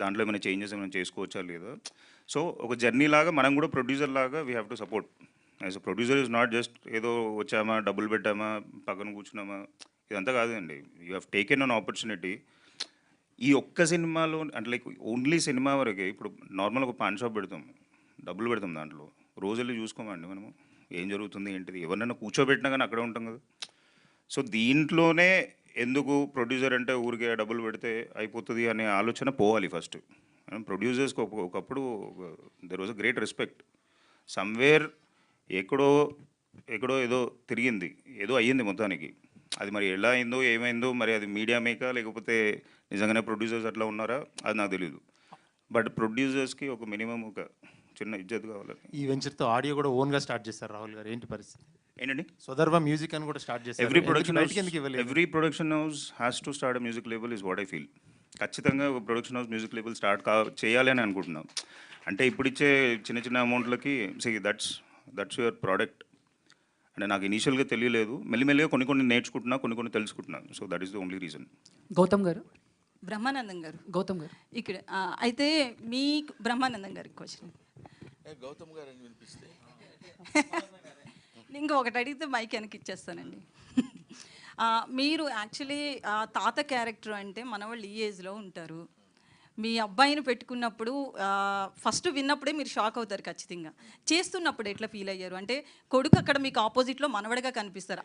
దాంట్లో ఏమైనా చేంజెస్ ఏమైనా చేసుకోవచ్చా లేదా. సో ఒక జర్నీ లాగా మనం కూడా ప్రొడ్యూసర్ లాగా we have to support. As a producer is not just ఏదో వచ్చామా, డబ్బులు పెట్టామా, పక్కన కూర్చున్నామా, ఇదంతా కాదండి. You have taken an opportunity. ఈ ఒక్క సినిమాలో అంటే లైక్ ఓన్లీ సినిమా వరకే. ఇప్పుడు నార్మల్ ఒక పాన్ షాప్ పెడతాం, డబ్బులు పెడతాం, దాంట్లో రోజుల్లో చూసుకోమండి మనము ఏం జరుగుతుంది ఏంటిది. ఎవరినైనా కూర్చోబెట్టినా కానీ అక్కడే ఉంటాం కదా. సో దీంట్లోనే ఎందుకు ప్రొడ్యూసర్ అంటే ఊరికే డబ్బులు పెడితే అయిపోతుంది అనే ఆలోచన పోవాలి ఫస్ట్. ప్రొడ్యూసర్స్కి ఒకప్పుడు there was a great respect. Somewhere ఎక్కడో ఎక్కడో ఏదో తిరిగింది, ఏదో అయ్యింది మొత్తానికి. అది మరి ఎలా అయిందో ఏమైందో, మరి అది మీడియా మేకా లేకపోతే నిజంగానే ప్రొడ్యూసర్స్ అట్లా ఉన్నారా, అది నాకు తెలియదు. బట్ ప్రొడ్యూసర్స్కి ఒక మినిమం ఒక చిన్న ఇజ్జత్ కావాలని. ఈ వెంచర్తో ఆడియో కూడా ఓన్గా స్టార్ట్ చేస్తారు రాహుల్ గారు, ఏంటి పరిస్థితి? ఏంటండి? సోదర్వ మ్యూజిక్ అని కూడా స్టార్ట్ చేస్తారు. Every production house has to start a music label is what I feel. ఖచ్చితంగా ఒక production house music label start చేయాలి అని అనుకుంటున్నాం. అంటే ఇప్పుడు ఇచ్చే చిన్న చిన్న అమౌంట్లకి దట్స్ యువర్ ప్రోడక్ట్. అంటే నాకు ఇనీషియల్గా తెలియలేదు, మెల్లిమెల్లిగా కొన్ని నేర్చుకుంటున్నా, కొన్ని తెలుసుకుంటున్నాను. So that is the only reason. Gautham గారు, బ్రహ్మానందం గారు, గౌతమ్ గారు ఇక్కడ అయితే మీ బ్రహ్మానందం గారికి క్వశ్చన్. గౌతమ్ గారు అని వినిపిస్తే ఇంకా ఒకటి అడిగితే మైక్ వెనక్కి ఇచ్చేస్తానండి. మీరు యాక్చువల్లీ తాత క్యారెక్టర్ అంటే మన వాళ్ళు ఈ ఏజ్లో ఉంటారు. మీ అబ్బాయిని పెట్టుకున్నప్పుడు ఫస్ట్ విన్నప్పుడే మీరు షాక్ అవుతారు ఖచ్చితంగా. చేస్తున్నప్పుడు ఎట్లా ఫీల్ అయ్యారు? అంటే కొడుకు అక్కడ మీకు ఆపోజిట్లో మనవడిగా కనిపిస్తారు.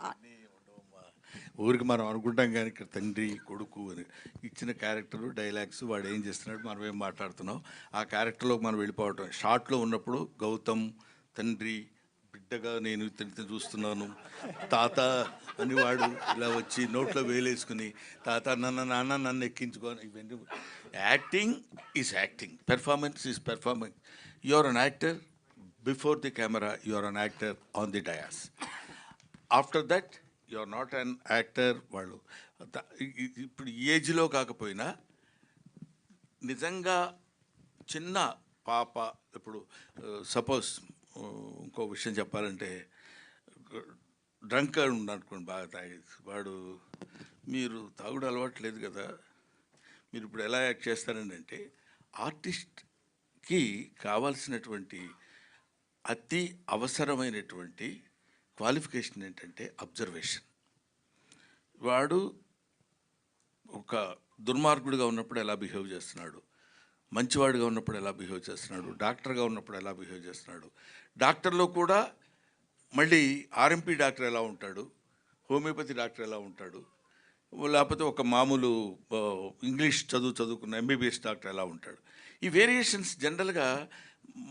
ఊరికి మనం అనుకుంటాం కానీ ఇక్కడ తండ్రి కొడుకు అని ఇచ్చిన క్యారెక్టరు డైలాగ్స్, వాడు ఏం చేస్తున్నాడు, మనం ఏం మాట్లాడుతున్నాం, ఆ క్యారెక్టర్లోకి మనం వెళ్ళిపోవటం. షార్ట్లో ఉన్నప్పుడు గౌతమ్ తండ్రి బిడ్డగా నేను ఇతనిని చూస్తున్నాను, తాత అని వాడు ఇలా వచ్చి నోట్లో వేలేసుకుని తాత నాన్న నన్ను ఎక్కించుకొని, ఇవన్నీ acting is acting, performance is performance. You are an actor before the camera, you are an actor on the dais. After that you are not an actor. వాళ్ళు ఇప్పుడు ఏజ్లో కాకపోయినా నిజంగా చిన్న పాప, ఇప్పుడు సపోజ్ ఇంకో విషయం చెప్పాలంటే, డ్రంక్ అనుకోండి, బాగా తాగేది వాడు, మీరు తాగుడు అలవాటు లేదు కదా, మీరు ఇప్పుడు ఎలా యాక్ట్ చేస్తారండి అంటే, ఆర్టిస్ట్కి కావాల్సినటువంటి అతి అవసరమైనటువంటి క్వాలిఫికేషన్ ఏంటంటే అబ్జర్వేషన్. వాడు ఒక దుర్మార్గుడిగా ఉన్నప్పుడు ఎలా బిహేవ్ చేస్తున్నాడు, మంచివాడిగా ఉన్నప్పుడు ఎలా బిహేవ్ చేస్తున్నాడు, డాక్టర్గా ఉన్నప్పుడు ఎలా బిహేవ్ చేస్తున్నాడు, డాక్టర్లో కూడా మళ్ళీ ఆర్ఎంపీ డాక్టర్ ఎలా ఉంటాడు, హోమియోపతి డాక్టర్ ఎలా ఉంటాడు, లేకపోతే ఒక మామూలు ఇంగ్లీష్ చదువుకున్న ఎంబీబీఎస్ డాక్టర్ ఎలా ఉంటాడు. ఈ వేరియేషన్స్ జనరల్గా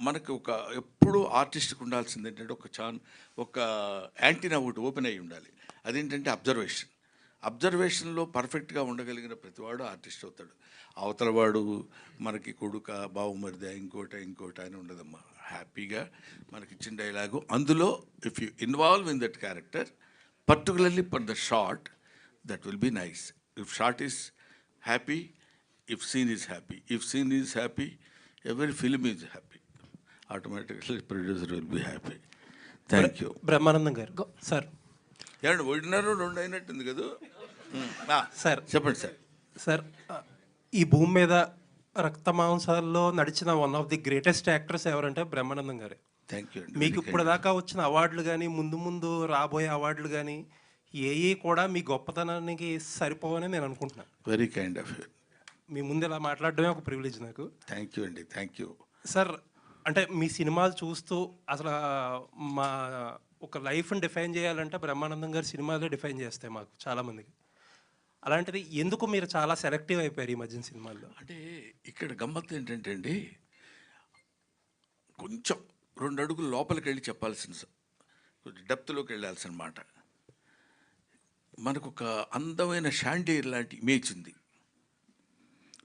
మనకు ఒక ఎప్పుడు ఆర్టిస్ట్కి ఉండాల్సింది ఏంటంటే ఒక యాంటీనా ఒకటి ఓపెన్ అయ్యి ఉండాలి. అదేంటంటే అబ్జర్వేషన్. అబ్జర్వేషన్లో పర్ఫెక్ట్గా ఉండగలిగిన ప్రతివాడు ఆర్టిస్ట్ అవుతాడు. అవతల వాడు మనకి కొడుక బావుమరిదా ఇంకోట అని ఉండదమ్మా. హ్యాపీగా మనకి ఇచ్చిన డైలాగు, అందులో if you involve in that character, particularly for the short, that will be nice. If shot is happy, if scene is happy, if scene is happy, every film is happy. Automatically producer will be happy. Thank you. Brahmanandam గారు సార్, ఏమండి ఒకటిన్నర రెండు అయినట్టుంది కదా సార్? చెప్పండి సార్. సార్, ఈ భూమి మీద రక్త మాంసాల్లో నడిచిన one of the greatest actors ఎవరంటే బ్రహ్మానందం గారే. Thank you. మీకు ఇప్పుడు దాకా వచ్చిన అవార్డులు కానీ, ముందు రాబోయే అవార్డులు కానీ ఏ కూడా మీ గొప్పతనానికి సరిపోవని నేను అనుకుంటున్నాను. Very kind of you. మీ ముందు ఇలా మాట్లాడడమే ఒక ప్రివిలేజ్ నాకు. థ్యాంక్ యూ అండి. Thank you sir. అంటే మీ సినిమాలు చూస్తూ అసలు మా ఒక లైఫ్ని డిఫైన్ చేయాలంటే బ్రహ్మానందం గారి సినిమాలే డిఫైన్ చేస్తాయి మాకు చాలామందికి. అలాంటిది ఎందుకు మీరు చాలా సెలెక్టివ్ అయిపోయారు ఈ మధ్యన సినిమాల్లో? అంటే ఇక్కడ గమ్మత్తు ఏంటంటే అండి, కొంచెం 2 అడుగులు లోపలికి వెళ్ళి చెప్పాల్సిన కొంచెం డెప్త్లోకి వెళ్ళాల్సిన మాట. మనకు ఒక అందమైన షాండీర్ లాంటి ఇమేజ్ ఉంది.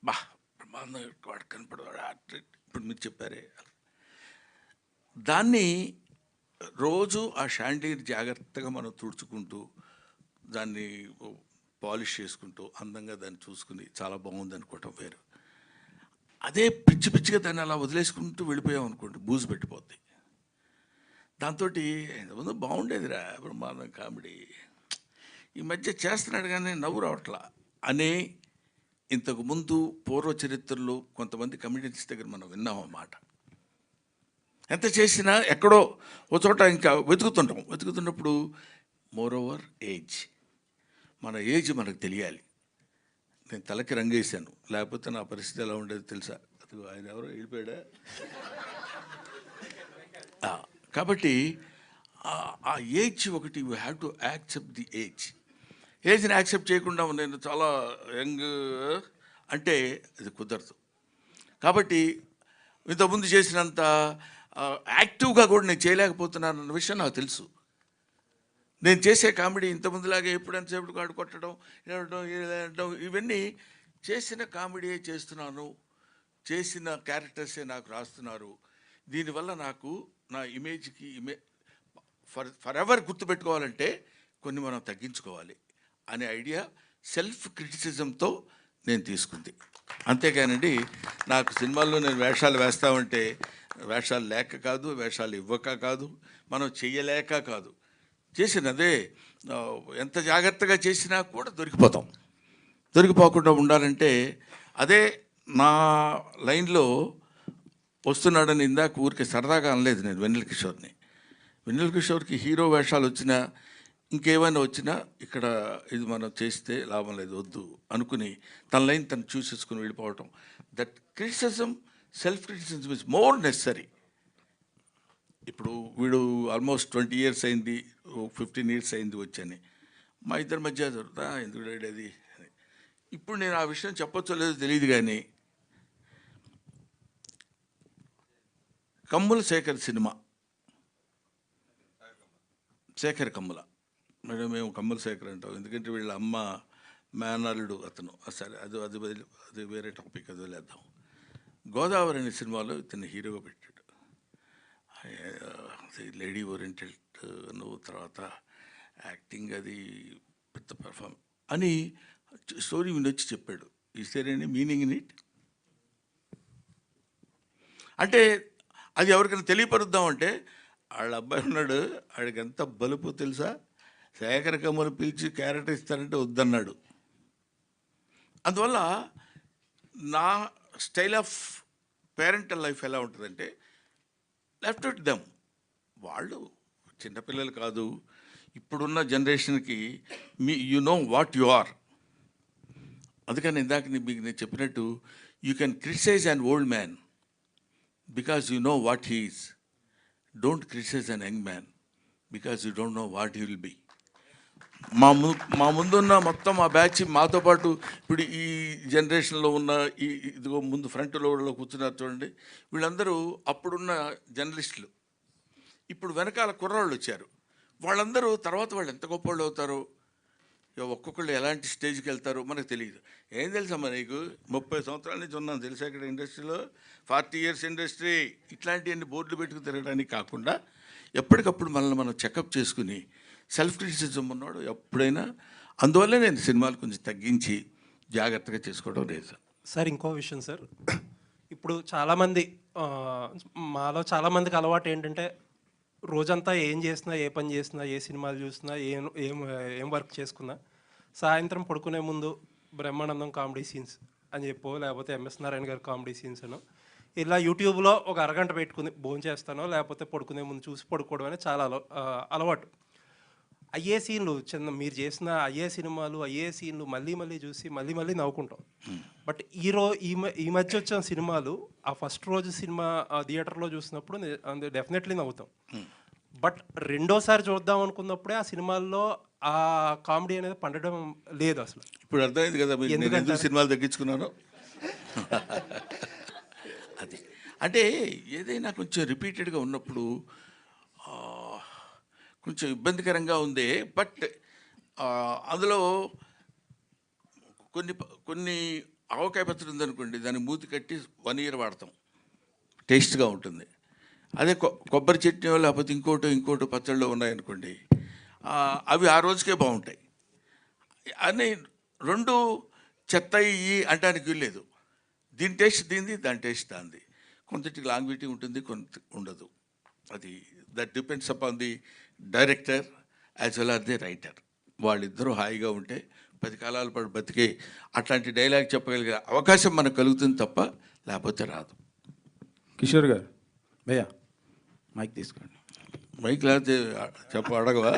బా బ్రహ్మానందం వాడు కనపడవాడు, ఇప్పుడు మీరు చెప్పారే, దాన్ని రోజు ఆ షాండీర్ జాగ్రత్తగా మనం తుడుచుకుంటూ దాన్ని పాలిష్ చేసుకుంటూ అందంగా దాన్ని చూసుకుని చాలా బాగుంది అనుకోవటం వేరు. అదే పిచ్చి పిచ్చిగా దాన్ని అలా వదిలేసుకుంటూ వెళ్ళిపోయాం అనుకోండి, బూజు పెట్టిపోద్ది. దాంతో ముందు బాగుండేదిరా బ్రహ్మానందం కామెడీ, ఈ మధ్య చేస్తున్నాడు కానీ నవ్వు రావట్లా అనే ఇంతకుముందు పూర్వ చరిత్రలో కొంతమంది కమెడియన్స్ దగ్గర మనం విన్నాం అన్నమాట. ఎంత చేసినా ఎక్కడో ఒక చోట ఇంకా వెతుకుతున్నప్పుడు మోర్ ఓవర్ ఏజ్, మన ఏజ్ మనకు తెలియాలి. నేను తలకి రంగేశాను, లేకపోతే నా పరిస్థితి ఎలా ఉండేది తెలుసా? అది ఆయన ఎవరో వెళ్ళిపోయాడా? కాబట్టి ఆ ఏజ్ ఒకటి, you have to accept the ఏజ్ని యాక్సెప్ట్ చేయకుండా నేను చాలా యంగ్ అంటే అది కుదరదు. కాబట్టి ఇంతకుముందు చేసినంత యాక్టివ్గా కూడా నేను చేయలేకపోతున్నాను అన్న విషయం నాకు తెలుసు. నేను చేసే కామెడీ ఇంతకుముందులాగే ఎప్పుడంతసేపు కాడు కొట్టడం ఏడడం ఇవన్నీ చేసిన కామెడీయే చేస్తున్నాను, చేసిన క్యారెక్టర్సే నాకు రాస్తున్నారు. దీనివల్ల నాకు నా ఇమేజ్కి ఫర్ ఎవర్ గుర్తుపెట్టుకోవాలంటే కొన్ని మనం తగ్గించుకోవాలి అనే ఐడియా సెల్ఫ్ క్రిటిసిజంతో నేను తీసుకుంది. అంతేకానండి నాకు సినిమాల్లో నేను వేషాలు వేస్తామంటే వేషాలు లేక కాదు, వేషాలు ఇవ్వక కాదు, మనం చెయ్యలేక కాదు, చేసినదే ఎంత జాగ్రత్తగా చేసినా కూడా దొరికిపోకుండా ఉండాలంటే అదే నా లైన్లో వస్తున్నాడని ఇందాక ఊరికి సరదాగా అనలేదు నేను వెన్నెల కిషోర్కి హీరో వేషాలు వచ్చినా ఇంకేమైనా వచ్చినా ఇక్కడ ఇది మనం చేస్తే లాభం లేదు వద్దు అనుకుని తన లైన్ తను చూసేసుకుని వెళ్ళిపోవటం. That criticism, self criticism is more necessary. ఇప్పుడు వీడు ఆల్మోస్ట్ 20 years అయింది, 15 years అయింది వచ్చని, మా ఇద్దరి మధ్య దొరుకుతా ఎందుకు అది. ఇప్పుడు నేను ఆ విషయం చెప్పొచ్చో లేదో తెలియదు కానీ కమ్ముల శేఖర్ సినిమా, శేఖర్ కమ్ముల, మేడం మేము కమ్ముల శేఖర్ అంటాం ఎందుకంటే వీళ్ళ అమ్మ మేనల్లుడు అతను. సరే అది వేరే టాపిక్, అది వదిలేద్దాం. గోదావరి అనే సినిమాలో ఇతన్ని హీరోగా పెట్టాడు. లేడీ ఓరియంటెడ్ నువ్వు, తర్వాత యాక్టింగ్ అది పెద్ద పెర్ఫార్మ్ అని స్టోరీ వినొచ్చి చెప్పాడు. Is there any meaning in it? అంటే అది ఎవరికైనా తెలియపరుద్దామంటే వాళ్ళ అబ్బాయి ఉన్నాడు, వాడికి ఎంత బలుపు తెలుసా, శేఖర్ కమ్ములు పిలిచి క్యారెక్టర్ ఇస్తారంటే వద్దన్నాడు. అందువల్ల నా స్టైల్ ఆఫ్ పేరెంటల్ లైఫ్ ఎలా ఉంటుందంటే లెఫ్ట్ ఇట్ దెమ్. వాళ్ళు చిన్నపిల్లలు కాదు, ఇప్పుడున్న జనరేషన్కి you know what you are. అందుకని ఇందాక మీకు నేను చెప్పినట్టు you can criticize an old man because you know what he is. Don't criticize a young man because you don't know what he will be. మా ముందున్న మొత్తం ఆ బ్యాచ్ మాతో పాటు ఇప్పుడు ఈ జనరేషన్లో ఉన్న ఇదిగో ముందు ఫ్రంట్లో కూర్చున్నారు చూడండి, వీళ్ళందరూ అప్పుడున్న జర్నలిస్టులు. ఇప్పుడు వెనకాల కుర్రాళ్ళు వచ్చారు, వాళ్ళందరూ తర్వాత వాళ్ళు ఎంత గొప్పవాళ్ళు అవుతారో, ఒక్కొక్కళ్ళు ఎలాంటి స్టేజ్కి వెళ్తారో మనకు తెలియదు. ఏం తెలుసమ్మా నీకు, 30 సంవత్సరాల నుంచి ఉన్నాను తెలుసా ఇక్కడ ఇండస్ట్రీలో, 40 years ఇండస్ట్రీ, ఇట్లాంటివన్నీ బోర్డులు పెట్టుకు తిరగడానికి కాకుండా ఎప్పటికప్పుడు మనల్ని మనం చెకప్ చేసుకుని సెల్ఫ్ క్రిటిసిజం ఉన్నాడు ఎప్పుడైనా. అందువల్ల నేను సినిమాలు కొంచెం తగ్గించి జాగ్రత్తగా చేసుకోవడం లేదు సార్. ఇంకో విషయం సార్, ఇప్పుడు చాలామంది మాలో చాలామందికి అలవాటు ఏంటంటే రోజంతా ఏం చేసినా, ఏ పని చేసినా, ఏ సినిమాలు చూసినా, ఏం వర్క్ చేసుకున్నా సాయంత్రం పడుకునే ముందు బ్రహ్మానందం కామెడీ సీన్స్ అని చెప్పో, లేకపోతే ఎంఎస్ నారాయణ గారి కామెడీ సీన్స్ అనో ఇలా యూట్యూబ్లో ఒక అరగంట పెట్టుకుని భోజనం చేస్తానో లేకపోతే పడుకునే ముందు చూసి పడుకోవడం అనేది చాలా అలవాటు. అయ్యే సీన్లు చిన్న మీరు చేసిన అయ్యే సినిమాలు అయ్యే సీన్లు మళ్ళీ మళ్ళీ చూసి మళ్ళీ మళ్ళీ నవ్వుకుంటాం. బట్ ఈ మధ్య వచ్చిన సినిమాలు ఆ ఫస్ట్ రోజు సినిమా థియేటర్లో చూసినప్పుడు డెఫినెట్లీ నవ్వుతాం. బట్ రెండోసారి చూద్దాం అనుకున్నప్పుడే ఆ సినిమాల్లో ఆ కామెడీ అనేది పండడం లేదు అసలు. ఇప్పుడు అర్థమైంది కదా మీరు నేను ఎందుకు సినిమాలు తగ్గించుకున్నాను. అది అంటే ఏదైనా కొంచెం రిపీటెడ్గా ఉన్నప్పుడు కొంచెం ఇబ్బందికరంగా ఉంది. బట్ అందులో కొన్ని ఆవకాయ పచ్చడి ఉందనుకోండి, దాన్ని మూతి కట్టి 1 year వాడతాం, టేస్ట్గా ఉంటుంది. అదే కొబ్బరి చట్నీ లేకపోతే ఇంకోటో పచ్చళ్ళు ఉన్నాయనుకోండి, అవి ఆ రోజుకే బాగుంటాయి. అని 2 చెత్త ఇవి అంటానికి లేదు. దీని టేస్ట్ దీనిది, దాని టేస్ట్ దానిది. కొంతటికి లాంగ్విటీ ఉంటుంది, కొంత ఉండదు. అది that depends upon the director as well or the writer. వాళ్ళిద్దరూ హాయిగా ఉంటే 10 కాలాల పాటు బతికే అట్లాంటి డైలాగ్ చెప్పగలిగే అవకాశం మనకు కలుగుతుంది తప్ప లేకపోతే రాదు. కిషోర్ గారు భయ్యా మైక్ తీసుకోండి. మైక్ లేకపోతే అడగవా?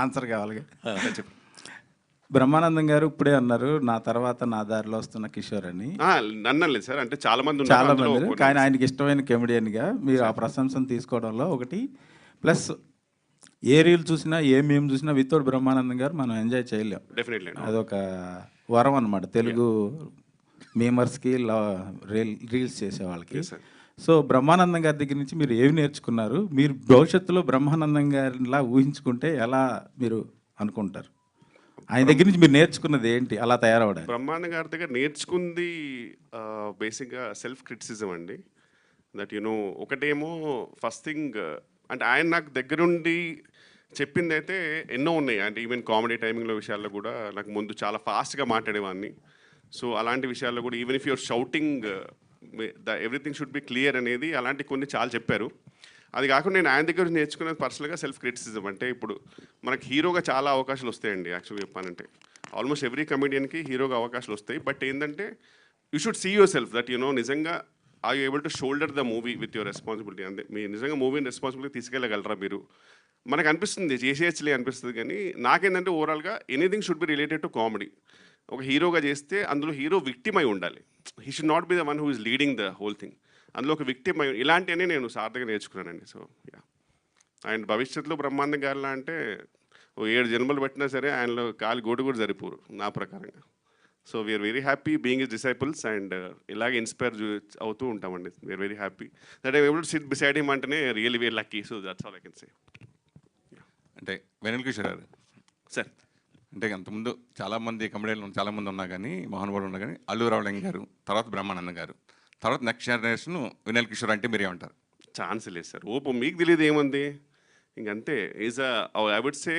ఆన్సర్ కావాలి. చెప్పు. బ్రహ్మానందం గారు ఇప్పుడే అన్నారు నా తర్వాత నా దారిలో వస్తున్న కిషోర్ అని. అన్నలేదు సార్, అంటే చాలా మంది కానీ ఆయనకి ఇష్టమైన కమెడియన్గా మీరు ఆ ప్రశంసను తీసుకోవడంలో ఒకటి ప్లస్ ఏ రీల్ చూసినా ఏ మేము చూసినా వితౌట్ బ్రహ్మానందం గారు మనం ఎంజాయ్ చేయలేం. డెఫినెట్లీ అదొక వరం అనమాట తెలుగు మేమర్స్కి రీల్స్ చేసే వాళ్ళకి. సో బ్రహ్మానందం గారి దగ్గర నుంచి మీరు ఏమి నేర్చుకున్నారు? మీరు భవిష్యత్తులో బ్రహ్మానందం గారిలా ఊహించుకుంటే ఎలా మీరు అనుకుంటారు? ఆయన దగ్గర నుంచి మీరు నేర్చుకున్నది ఏంటి అలా తయారవడానికి? బ్రహ్మానందం గారి దగ్గర నేర్చుకుంది బేసిక్గా సెల్ఫ్ క్రిటిసిజం అండి. దట్ యునో ఒకటేమో ఫస్ట్ థింగ్ అంటే ఆయన నాకు దగ్గరుండి చెప్పింది అయితే ఎన్నో ఉన్నాయి. అంటే ఈవెన్ కామెడీ టైమింగ్లో విషయాల్లో కూడా నాకు ముందు చాలా ఫాస్ట్గా మాట్లాడేవాడిని. సో అలాంటి విషయాల్లో కూడా even if your shouting everything should be clear అనేది అలాంటి కొన్ని చాలా చెప్పారు. అది కాకుండా నేను ఆయన దగ్గర నేర్చుకునేది పర్సనల్గా సెల్ఫ్ క్రిటిసిజం. అంటే ఇప్పుడు మనకి హీరోగా చాలా అవకాశాలు వస్తాయండి. యాక్చువల్గా చెప్పానంటే ఆల్మోస్ట్ ఎవ్రీ కమెడియన్కి హీరోగా అవకాశాలు వస్తాయి. బట్ ఏంటంటే you should see yourself that you know నిజంగా are you able to shoulder the movie with your responsibility. అంటే మీరు నిజంగా మూవీని రెస్పాన్సిబిలిటీ తీసుకెళ్ళగలరా మీరు? మనకు అనిపిస్తుంది చేసేయచ్చులే అనిపిస్తుంది, కానీ నాకేంటంటే ఓవరాల్గా anything should be related to comedy. ఒక హీరోగా చేస్తే అందులో హీరో విక్టిమ్ అయి ఉండాలి. He should not be the one who is leading the whole thing. అందులో ఒక విక్టిమ్ అయి ఇలాంటివన్నీ నేను సార్థగా నేర్చుకున్నానండి. సో యా, అండ్ భవిష్యత్తులో బ్రహ్మానందం గారిలా అంటే 7 జన్మలు పట్టినా సరే ఆయనలో కాలి గోడు కూడా సరిపోరు నా ప్రకారంగా. So we are very happy being his disciples and ఇలాగే ఇన్స్పైర్ అవుతూ ఉంటామండి. We are very happy that I able to sit beside him అంటేనే really very lucky. So that's all I can say. అంటే వెనల్ కిషోర్ గారు సార్, అంటే అంతకుముందు చాలామంది కమెడీలు చాలామంది ఉన్నా కానీ మహానుభావులు ఉన్నా కానీ అల్లు రావులింగ గారు, తర్వాత బ్రహ్మానందం గారు, తర్వాత నెక్స్ట్ జనరేషన్ వెనల్ కిషోర్ అంటే మీరేమంటారు? ఛాన్స్ లేదు సార్. మీకు తెలియదు ఏముంది, ఇంకంతే. Is I would say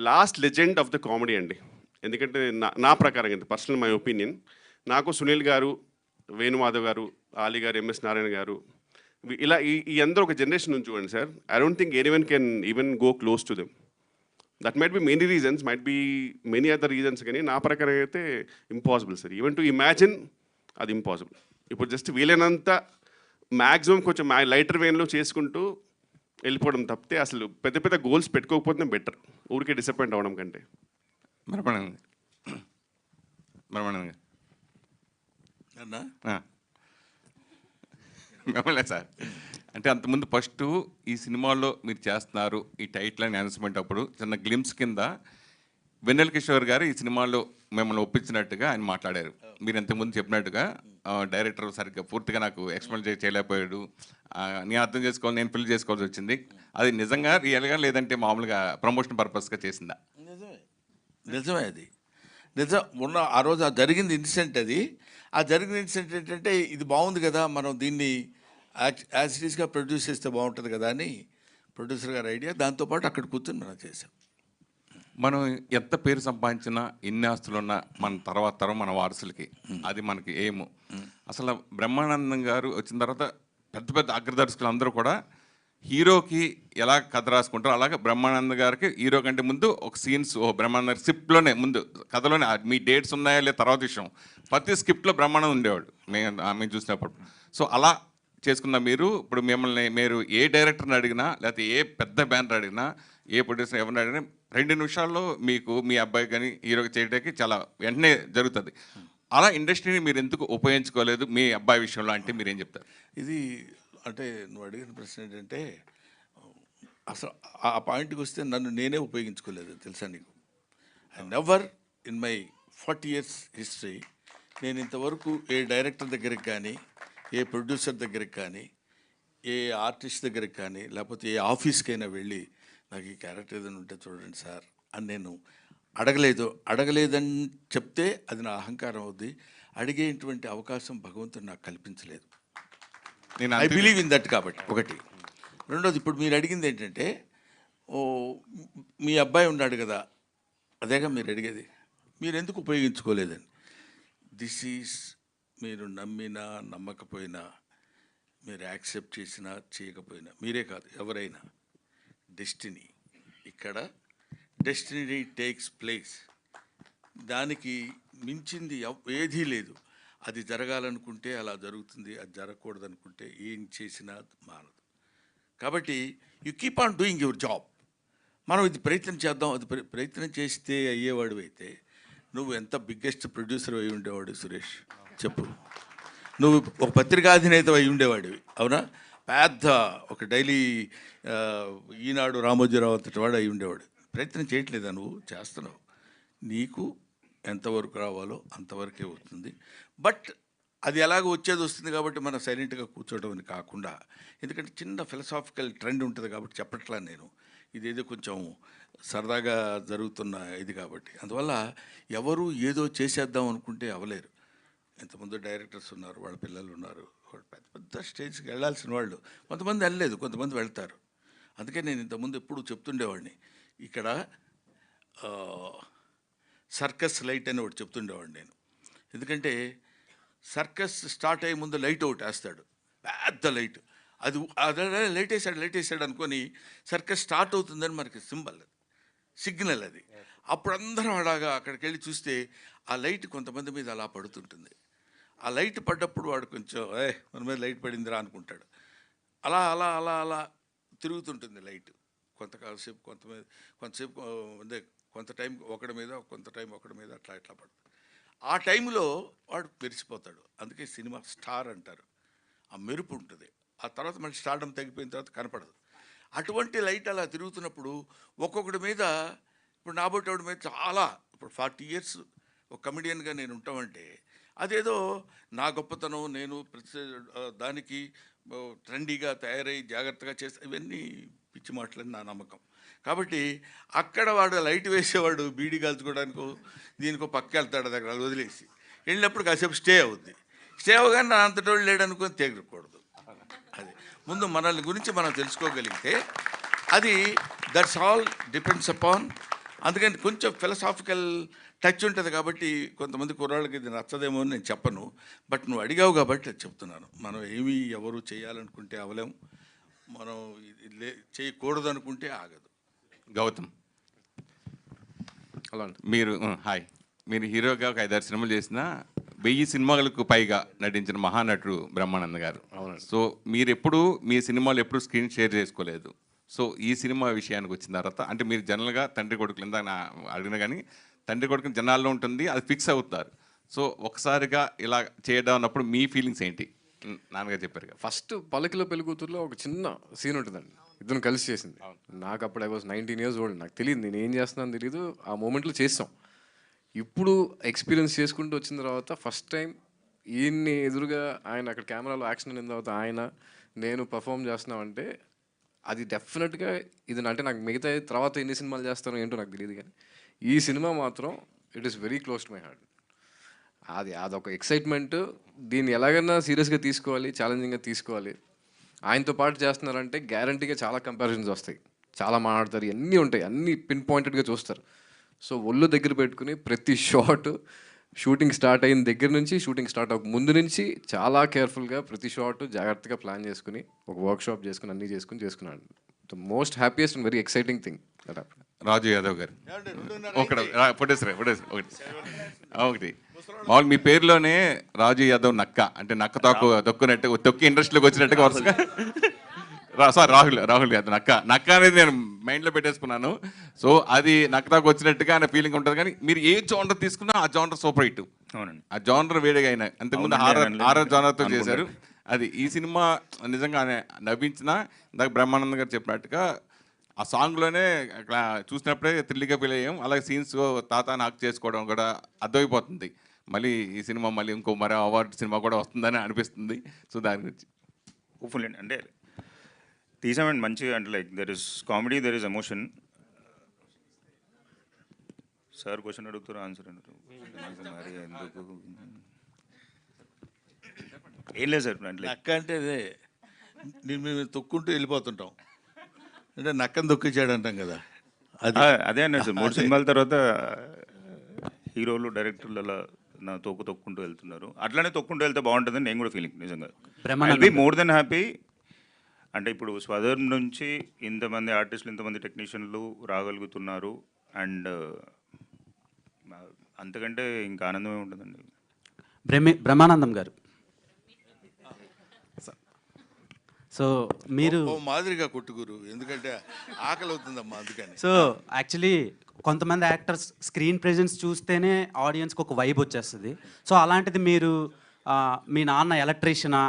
last legend of the comedy అండి. ఎందుకంటే నా ప్రకారం ఇది పర్సనల్ మై ఒపీనియన్. నాకు సునీల్ గారు, వేణుమాధవ్ గారు, ఆలీ గారు, ఎంఎస్ నారాయణ గారు, ఇలా ఈ అందరూ ఒక జనరేషన్ నుంచి చూడండి sir. I don't think anyone can even go close to them. That might be many reasons, might be many other reasons, కానీ నా ప్రకారం అయితే impossible sir. Even to imagine అది ఇంపాసిబుల్. ఇప్పుడు జస్ట్ వీలైనంత మ్యాక్సిమం కొంచెం లైటర్ వేన్లో చేసుకుంటూ వెళ్ళిపోవడం తప్పితే అసలు పెద్ద పెద్ద గోల్స్ పెట్టుకోకపోతే బెటర్, ఊరికే డిసప్పాయింట్ అవ్వడం కంటే. బ్రహ్మానందం మిమ్మల్ని సార్, అంటే అంతకుముందు ఫస్ట్ ఈ సినిమాలో మీరు చేస్తున్నారు ఈ టైటిల్ అని అనౌన్స్మెంట్ అప్పుడు చిన్న గ్లిమ్స్ కింద వెన్నెల కిషోర్ గారు ఈ సినిమాలో మిమ్మల్ని ఒప్పించినట్టుగా ఆయన మాట్లాడారు. మీరు ఇంతకుముందు చెప్పినట్టుగా డైరెక్టర్ సరిగ్గా పూర్తిగా నాకు ఎక్స్ప్లెయిన్ చేయలేకపోయాడు, నేను అర్థం చేసుకోవాలి, నేను ఫిల్ చేసుకోవాల్సి వచ్చింది. అది నిజంగా రియల్గా లేదంటే మామూలుగా ప్రమోషన్ పర్పస్గా చేసిందా? నిజమే అది నిజం. ఉన్న ఆ రోజు ఆ జరిగింది ఇన్సిడెంట్ అది. ఆ జరిగిన ఇన్సిడెంట్ ఏంటంటే ఇది బాగుంది కదా, మనం దీన్ని యాజ్ ఇట్ ఈస్గా ప్రొడ్యూస్ చేస్తే బాగుంటుంది కదా అని ప్రొడ్యూసర్ గారి ఐడియా. దాంతోపాటు అక్కడ కూర్చొని మనం చేసాం. మనం ఎంత పేరు సంపాదించినా ఎన్ని ఆస్తులున్నా మన తర్వాత తరం మన వారసులకి అది మనకి ఏమో. అసలు బ్రహ్మానందం గారు వచ్చిన తర్వాత పెద్ద పెద్ద అగ్రదర్శకులు అందరూ కూడా హీరోకి ఎలా కథ రాసుకుంటారో అలాగే బ్రహ్మానంద గారికి హీరో కంటే ముందు ఒక సీన్స్ బ్రహ్మానంద స్క్రిప్ట్లోనే ముందు కథలోనే మీ డేట్స్ ఉన్నాయా లేదా తర్వాత విషయం, ప్రతి స్క్రిప్ట్లో బ్రహ్మానందం ఉండేవాడు మేము చూసినప్పుడు. సో అలా చేసుకున్న మీరు ఇప్పుడు మిమ్మల్ని మీరు ఏ డైరెక్టర్ని అడిగినా లేకపోతే ఏ పెద్ద బ్యానర్ అడిగినా ఏ ప్రొడ్యూసర్ ఎవరిని అడిగినా 2 నిమిషాల్లో మీకు మీ అబ్బాయి కానీ హీరోకి చేయడానికి చాలా వెంటనే జరుగుతుంది. అలా ఇండస్ట్రీని మీరు ఎందుకు ఉపయోగించుకోలేదు మీ అబ్బాయి విషయంలో అంటే మీరు ఏం చెప్తారు? ఇది అంటే నువ్వు అడిగిన ప్రశ్న ఏంటంటే అసలు ఆ పాయింట్కి వస్తే నన్ను నేనే ఉపయోగించుకోలేదు తెలుసా నీకు. I never in my 40 years history నేను ఇంతవరకు ఏ డైరెక్టర్ దగ్గరికి కానీ, ఏ ప్రొడ్యూసర్ దగ్గరికి కానీ, ఏ ఆర్టిస్ట్ దగ్గరికి కానీ, లేకపోతే ఏ ఆఫీస్కైనా వెళ్ళి నాకు ఈ క్యారెక్టర్ ఏదైనా ఉంటే చూడండి సార్ అని నేను అడగలేదని చెప్తే అది నా అహంకారం అవుద్ది. అడిగేటువంటి అవకాశం భగవంతుడు నాకు కల్పించలేదు. I believe in that. కాబట్టి ఒకటి. రెండోది, ఇప్పుడు మీరు అడిగింది ఏంటంటే మీ అబ్బాయి ఉన్నాడు కదా, అదేగా మీరు అడిగేది, మీరు ఎందుకు ఉపయోగించుకోలేదని. దిస్ ఈజ్ మీరు నమ్మినా నమ్మకపోయినా, మీరు యాక్సెప్ట్ చేసినా చేయకపోయినా, మీరే కాదు ఎవరైనా, డెస్టినీ. ఇక్కడ డెస్టినీ టేక్స్ ప్లేస్. దానికి మించింది ఏదీ లేదు. అది జరగాలనుకుంటే అలా జరుగుతుంది, అది జరగకూడదు అనుకుంటే ఏం చేసినా మానదు. కాబట్టి you keep on doing your job. మనం ఇది ప్రయత్నం చేద్దాం, అది ప్రయత్నం చేస్తే అయ్యేవాడు అయితే నువ్వు ఎంత బిగ్గెస్ట్ ప్రొడ్యూసర్ అయి ఉండేవాడు సురేష్ చెప్పు. నువ్వు ఒక పత్రికాధినేత అయి ఉండేవాడివి, అవునా? పెద్ద ఒక డైలీ ఈనాడు రామోజీరావు అంతటి వాడు అయి ఉండేవాడు. ప్రయత్నం చేయట్లేదా? నువ్వు చేస్తున్నావు. నీకు ఎంతవరకు రావాలో అంతవరకే వస్తుంది. బట్ అది ఎలాగో వచ్చేది వస్తుంది కాబట్టి మనం సైలెంట్గా కూర్చోవడం అని కాకుండా, ఎందుకంటే చిన్న ఫిలసాఫికల్ ట్రెండ్ ఉంటుంది కాబట్టి చెప్పట్లా నేను, ఇదేదో కొంచెం సరదాగా జరుగుతున్న ఇది కాబట్టి. అందువల్ల ఎవరు ఏదో చేసేద్దాం అనుకుంటే అవ్వలేరు. ఎంతమంది డైరెక్టర్స్ ఉన్నారు, వాళ్ళ పిల్లలు ఉన్నారు, వాళ్ళు పెద్ద పెద్ద స్టేజ్కి వెళ్ళాల్సిన వాళ్ళు. కొంతమంది వెళ్ళలేదు, కొంతమంది వెళ్తారు. అందుకే నేను ఇంతకుముందు ఎప్పుడు చెప్తుండేవాడిని, ఇక్కడ సర్కస్ లైట్ అని ఒకటి చెప్తుండేవాడిని నేను. ఎందుకంటే సర్కస్ స్టార్ట్ అయ్యే ముందు లైట్ ఒకటి వేస్తాడు, పెద్ద లైట్. అది లైట్ వేసాడు అనుకొని సర్కస్ స్టార్ట్ అవుతుందని మనకి సిగ్నల్ అది. అప్పుడు అందరం అలాగా అక్కడికి వెళ్ళి చూస్తే ఆ లైట్ కొంతమంది మీద అలా పడుతుంటుంది. ఆ లైట్ పడ్డప్పుడు వాడు కొంచెం మన మీద లైట్ పడిందిరా అనుకుంటాడు. అలా అలా అలా అలా తిరుగుతుంటుంది లైట్. కొంతసేపు కొంతసేపు అదే కొంత టైం ఒకటి మీద, కొంత టైం ఒకటి మీద, అట్లా ఇట్లా పడుతుంది. ఆ టైంలో వాడు మెరిసిపోతాడు. అందుకే సినిమా స్టార్ అంటారు. ఆ మెరుపు ఉంటుంది. ఆ తర్వాత మళ్ళీ స్టార్డమ్ తగ్గిపోయిన తర్వాత కనపడదు. అటువంటి లైట్ అలా తిరుగుతున్నప్పుడు ఒక్కొక్కటి మీద, ఇప్పుడు నాబోటోడి మీద చాలా, ఇప్పుడు 40 years ఒక కమెడియన్గా నేను ఉంటామంటే అదేదో నా గొప్పతనం, నేను ప్రతి దానికి ట్రెండీగా తయారై జాగ్రత్తగా చేస్తే, ఇవన్నీ పిచ్చి మాటలని నా నమ్మకం. కాబట్టి అక్కడ వాడు లైట్ వేసేవాడు బీడీ కాల్చుకోవడానికో దీనికో పక్క వెళ్తాడు, దగ్గర వదిలేసి వెళ్ళినప్పుడు కాసేపు స్టే అవుద్ది. స్టే అవగానే నా అంతటోళ్ళు లేడనుకొని తెగకూడదు. అది ముందు మనల్ని గురించి మనం తెలుసుకోగలిగితే అది దట్స్ ఆల్ డిపెండ్స్ అపాన్. అందుకని కొంచెం ఫిలసాఫికల్ టచ్ ఉంటుంది కాబట్టి కొంతమంది కుర్రాళ్ళకి ఇది నచ్చదేమో అని నేను చెప్పను. బట్ నువ్వు అడిగావు కాబట్టి అది చెప్తున్నాను. మనం ఏమీ ఎవరు చేయాలనుకుంటే అవలేము, మనం చేయకూడదు అనుకుంటే ఆగదు. గౌతమ్, అలా మీరు హాయ్, మీరు హీరోగా ఒక 5-6 సినిమాలు చేసిన 1000 సినిమాలకు పైగా నటించిన మహానటుడు బ్రహ్మానంద గారు. అవునండి. సో మీరు ఎప్పుడు మీ సినిమాలు ఎప్పుడు స్క్రీన్ షేర్ చేసుకోలేదు. సో ఈ సినిమా విషయానికి వచ్చిన తర్వాత, అంటే మీరు జనరల్గా తండ్రి కొడుకులు ఇందాక అడిగినా కానీ తండ్రి కొడుకుని జనాల్లో ఉంటుంది, అది ఫిక్స్ అవుతారు. సో ఒకసారిగా ఇలా చేయడం అన్నప్పుడు మీ ఫీలింగ్స్ ఏంటి? నాన్నగారు చెప్పారు కదా, ఫస్ట్ పల్లకిలో పెళ్లి కూతురులో ఒక చిన్న సీన్ ఉంటుందండి, ఇద్దరు కలిసి చేసింది. నాకు అప్పుడు I was 19 years old, నాకు తెలియదు నేను ఏం చేస్తున్నాను తెలియదు. ఆ మూమెంట్లో చేస్తాం. ఇప్పుడు ఎక్స్పీరియన్స్ చేసుకుంటూ వచ్చిన తర్వాత ఫస్ట్ టైం ఈయన్ని ఎదురుగా ఆయన అక్కడ కెమెరాలో యాక్షన్ అయిన తర్వాత ఆయన నేను పర్ఫామ్ చేస్తున్నామంటే అది డెఫినెట్గా ఇది. అంటే నాకు మిగతా తర్వాత ఎన్ని సినిమాలు చేస్తానో ఏంటో నాకు తెలియదు, కానీ ఈ సినిమా మాత్రం it is very close to my heart. అదొక ఎక్సైట్మెంట్. దీన్ని ఎలాగైనా సీరియస్గా తీసుకోవాలి, ఛాలెంజింగ్గా తీసుకోవాలి. ఆయనతో పాటు చేస్తున్నారంటే గ్యారంటీగా చాలా కంపారిజన్స్ వస్తాయి, చాలా మాట్లాడతారు, ఇవన్నీ ఉంటాయి, అన్నీ పిన్ పాయింటెడ్గా చూస్తారు. సో ఒళ్ళు దగ్గర పెట్టుకుని ప్రతి షాట్ షూటింగ్ స్టార్ట్ అయిన దగ్గర నుంచి షూటింగ్ స్టార్ట్ అవ్వక ముందు నుంచి చాలా కేర్ఫుల్గా ప్రతి షాట్ జాగ్రత్తగా ప్లాన్ చేసుకుని ఒక వర్క్షాప్ చేసుకుని అన్నీ చేసుకున్నాను. The most happiest and very exciting thing that happened. Raju Yadav గారు ఒకటి మామూలు మీ పేరులోనే రాజు యాదవ్ నక్క, అంటే నక్క తొక్కినట్టు తొక్కి ఇండస్ట్రీలోకి వచ్చినట్టుగా వరుసగా సారీ రాహుల్ యాదవ్ నక్క అనేది నేను మైండ్లో పెట్టేసుకున్నాను. సో అది నక్కతాకు వచ్చినట్టుగా అనే ఫీలింగ్ ఉంటుంది. కానీ మీరు ఏ జానర్ తీసుకున్నా ఆ జానర్ సూపర్ హిట్. అవునండి, ఆ జానర్ వేడిగా అయినా అంతకుముందు హారర్ జానర్తో చేశారు. అది ఈ సినిమా నిజంగా నవ్వించిన ఇందాక బ్రహ్మానందం గారు చెప్పినట్టుగా ఆ సాంగ్లోనే చూసినప్పుడే థ్రిల్గా ఫీల్ అయ్యాం. అలాగే సీన్స్ తాత నాకు చేసుకోవడం కూడా అర్థమైపోతుంది. మళ్ళీ ఈ సినిమా మళ్ళీ ఇంకో మరో అవార్డు సినిమా కూడా వస్తుందని అనిపిస్తుంది. సో దాని గురించి హోప్ఫుల్ అంటే తీసామండి మంచిగా, అంటే like there is comedy, there is emotion. Sir question అడుగుతారు ఆన్సర్ అంటారు మరి ఎందుకు ఏం లేదు సార్. అంటే నక్క అంటే అదే మేము తొక్కుంటూ వెళ్ళిపోతుంటాం, అంటే నక్కని తొక్కించాడు అంటాం కదా, అదే అన్నాడు సార్. 3 సినిమాల తర్వాత హీరోలు డైరెక్టర్లు అలా నా తొక్కుంటూ వెళ్తున్నారు. అట్లానే తొక్కుంటూ వెళ్తే బాగుంటుందని నేను కూడా ఫీలింగ్. నిజంగా I'll be more than happy. అంటే ఇప్పుడు స్వధర్మ్ నుంచి ఇంతమంది ఆర్టిస్టులు, ఇంతమంది టెక్నీషియన్లు రాగలుగుతున్నారు. అండ్ అంతకంటే ఇంకా ఆనందమే ఉంటుందండి. బ్రహ్మానందం గారు, సో మీరు మాదిరిగా కొట్టుగురు, ఎందుకంటే ఆకలి అవుతుందమ్మా అందుకని. సో యాక్చువల్లీ కొంతమంది యాక్టర్స్ స్క్రీన్ ప్రెజెన్స్ చూస్తేనే ఆడియన్స్కి ఒక వైబ్ వచ్చేస్తుంది. సో అలాంటిది మీరు మీ నాన్న ఎలక్ట్రీషియనా,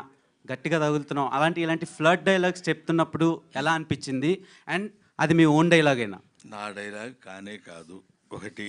గట్టిగా తగులుతున్నాం, ఇలాంటి ఫ్లడ్ డైలాగ్స్ చెప్తున్నప్పుడు ఎలా అనిపించింది? అండ్ అది మీ ఓన్ డైలాగేనా? నా డైలాగ్ కానే కాదు. ఒకటి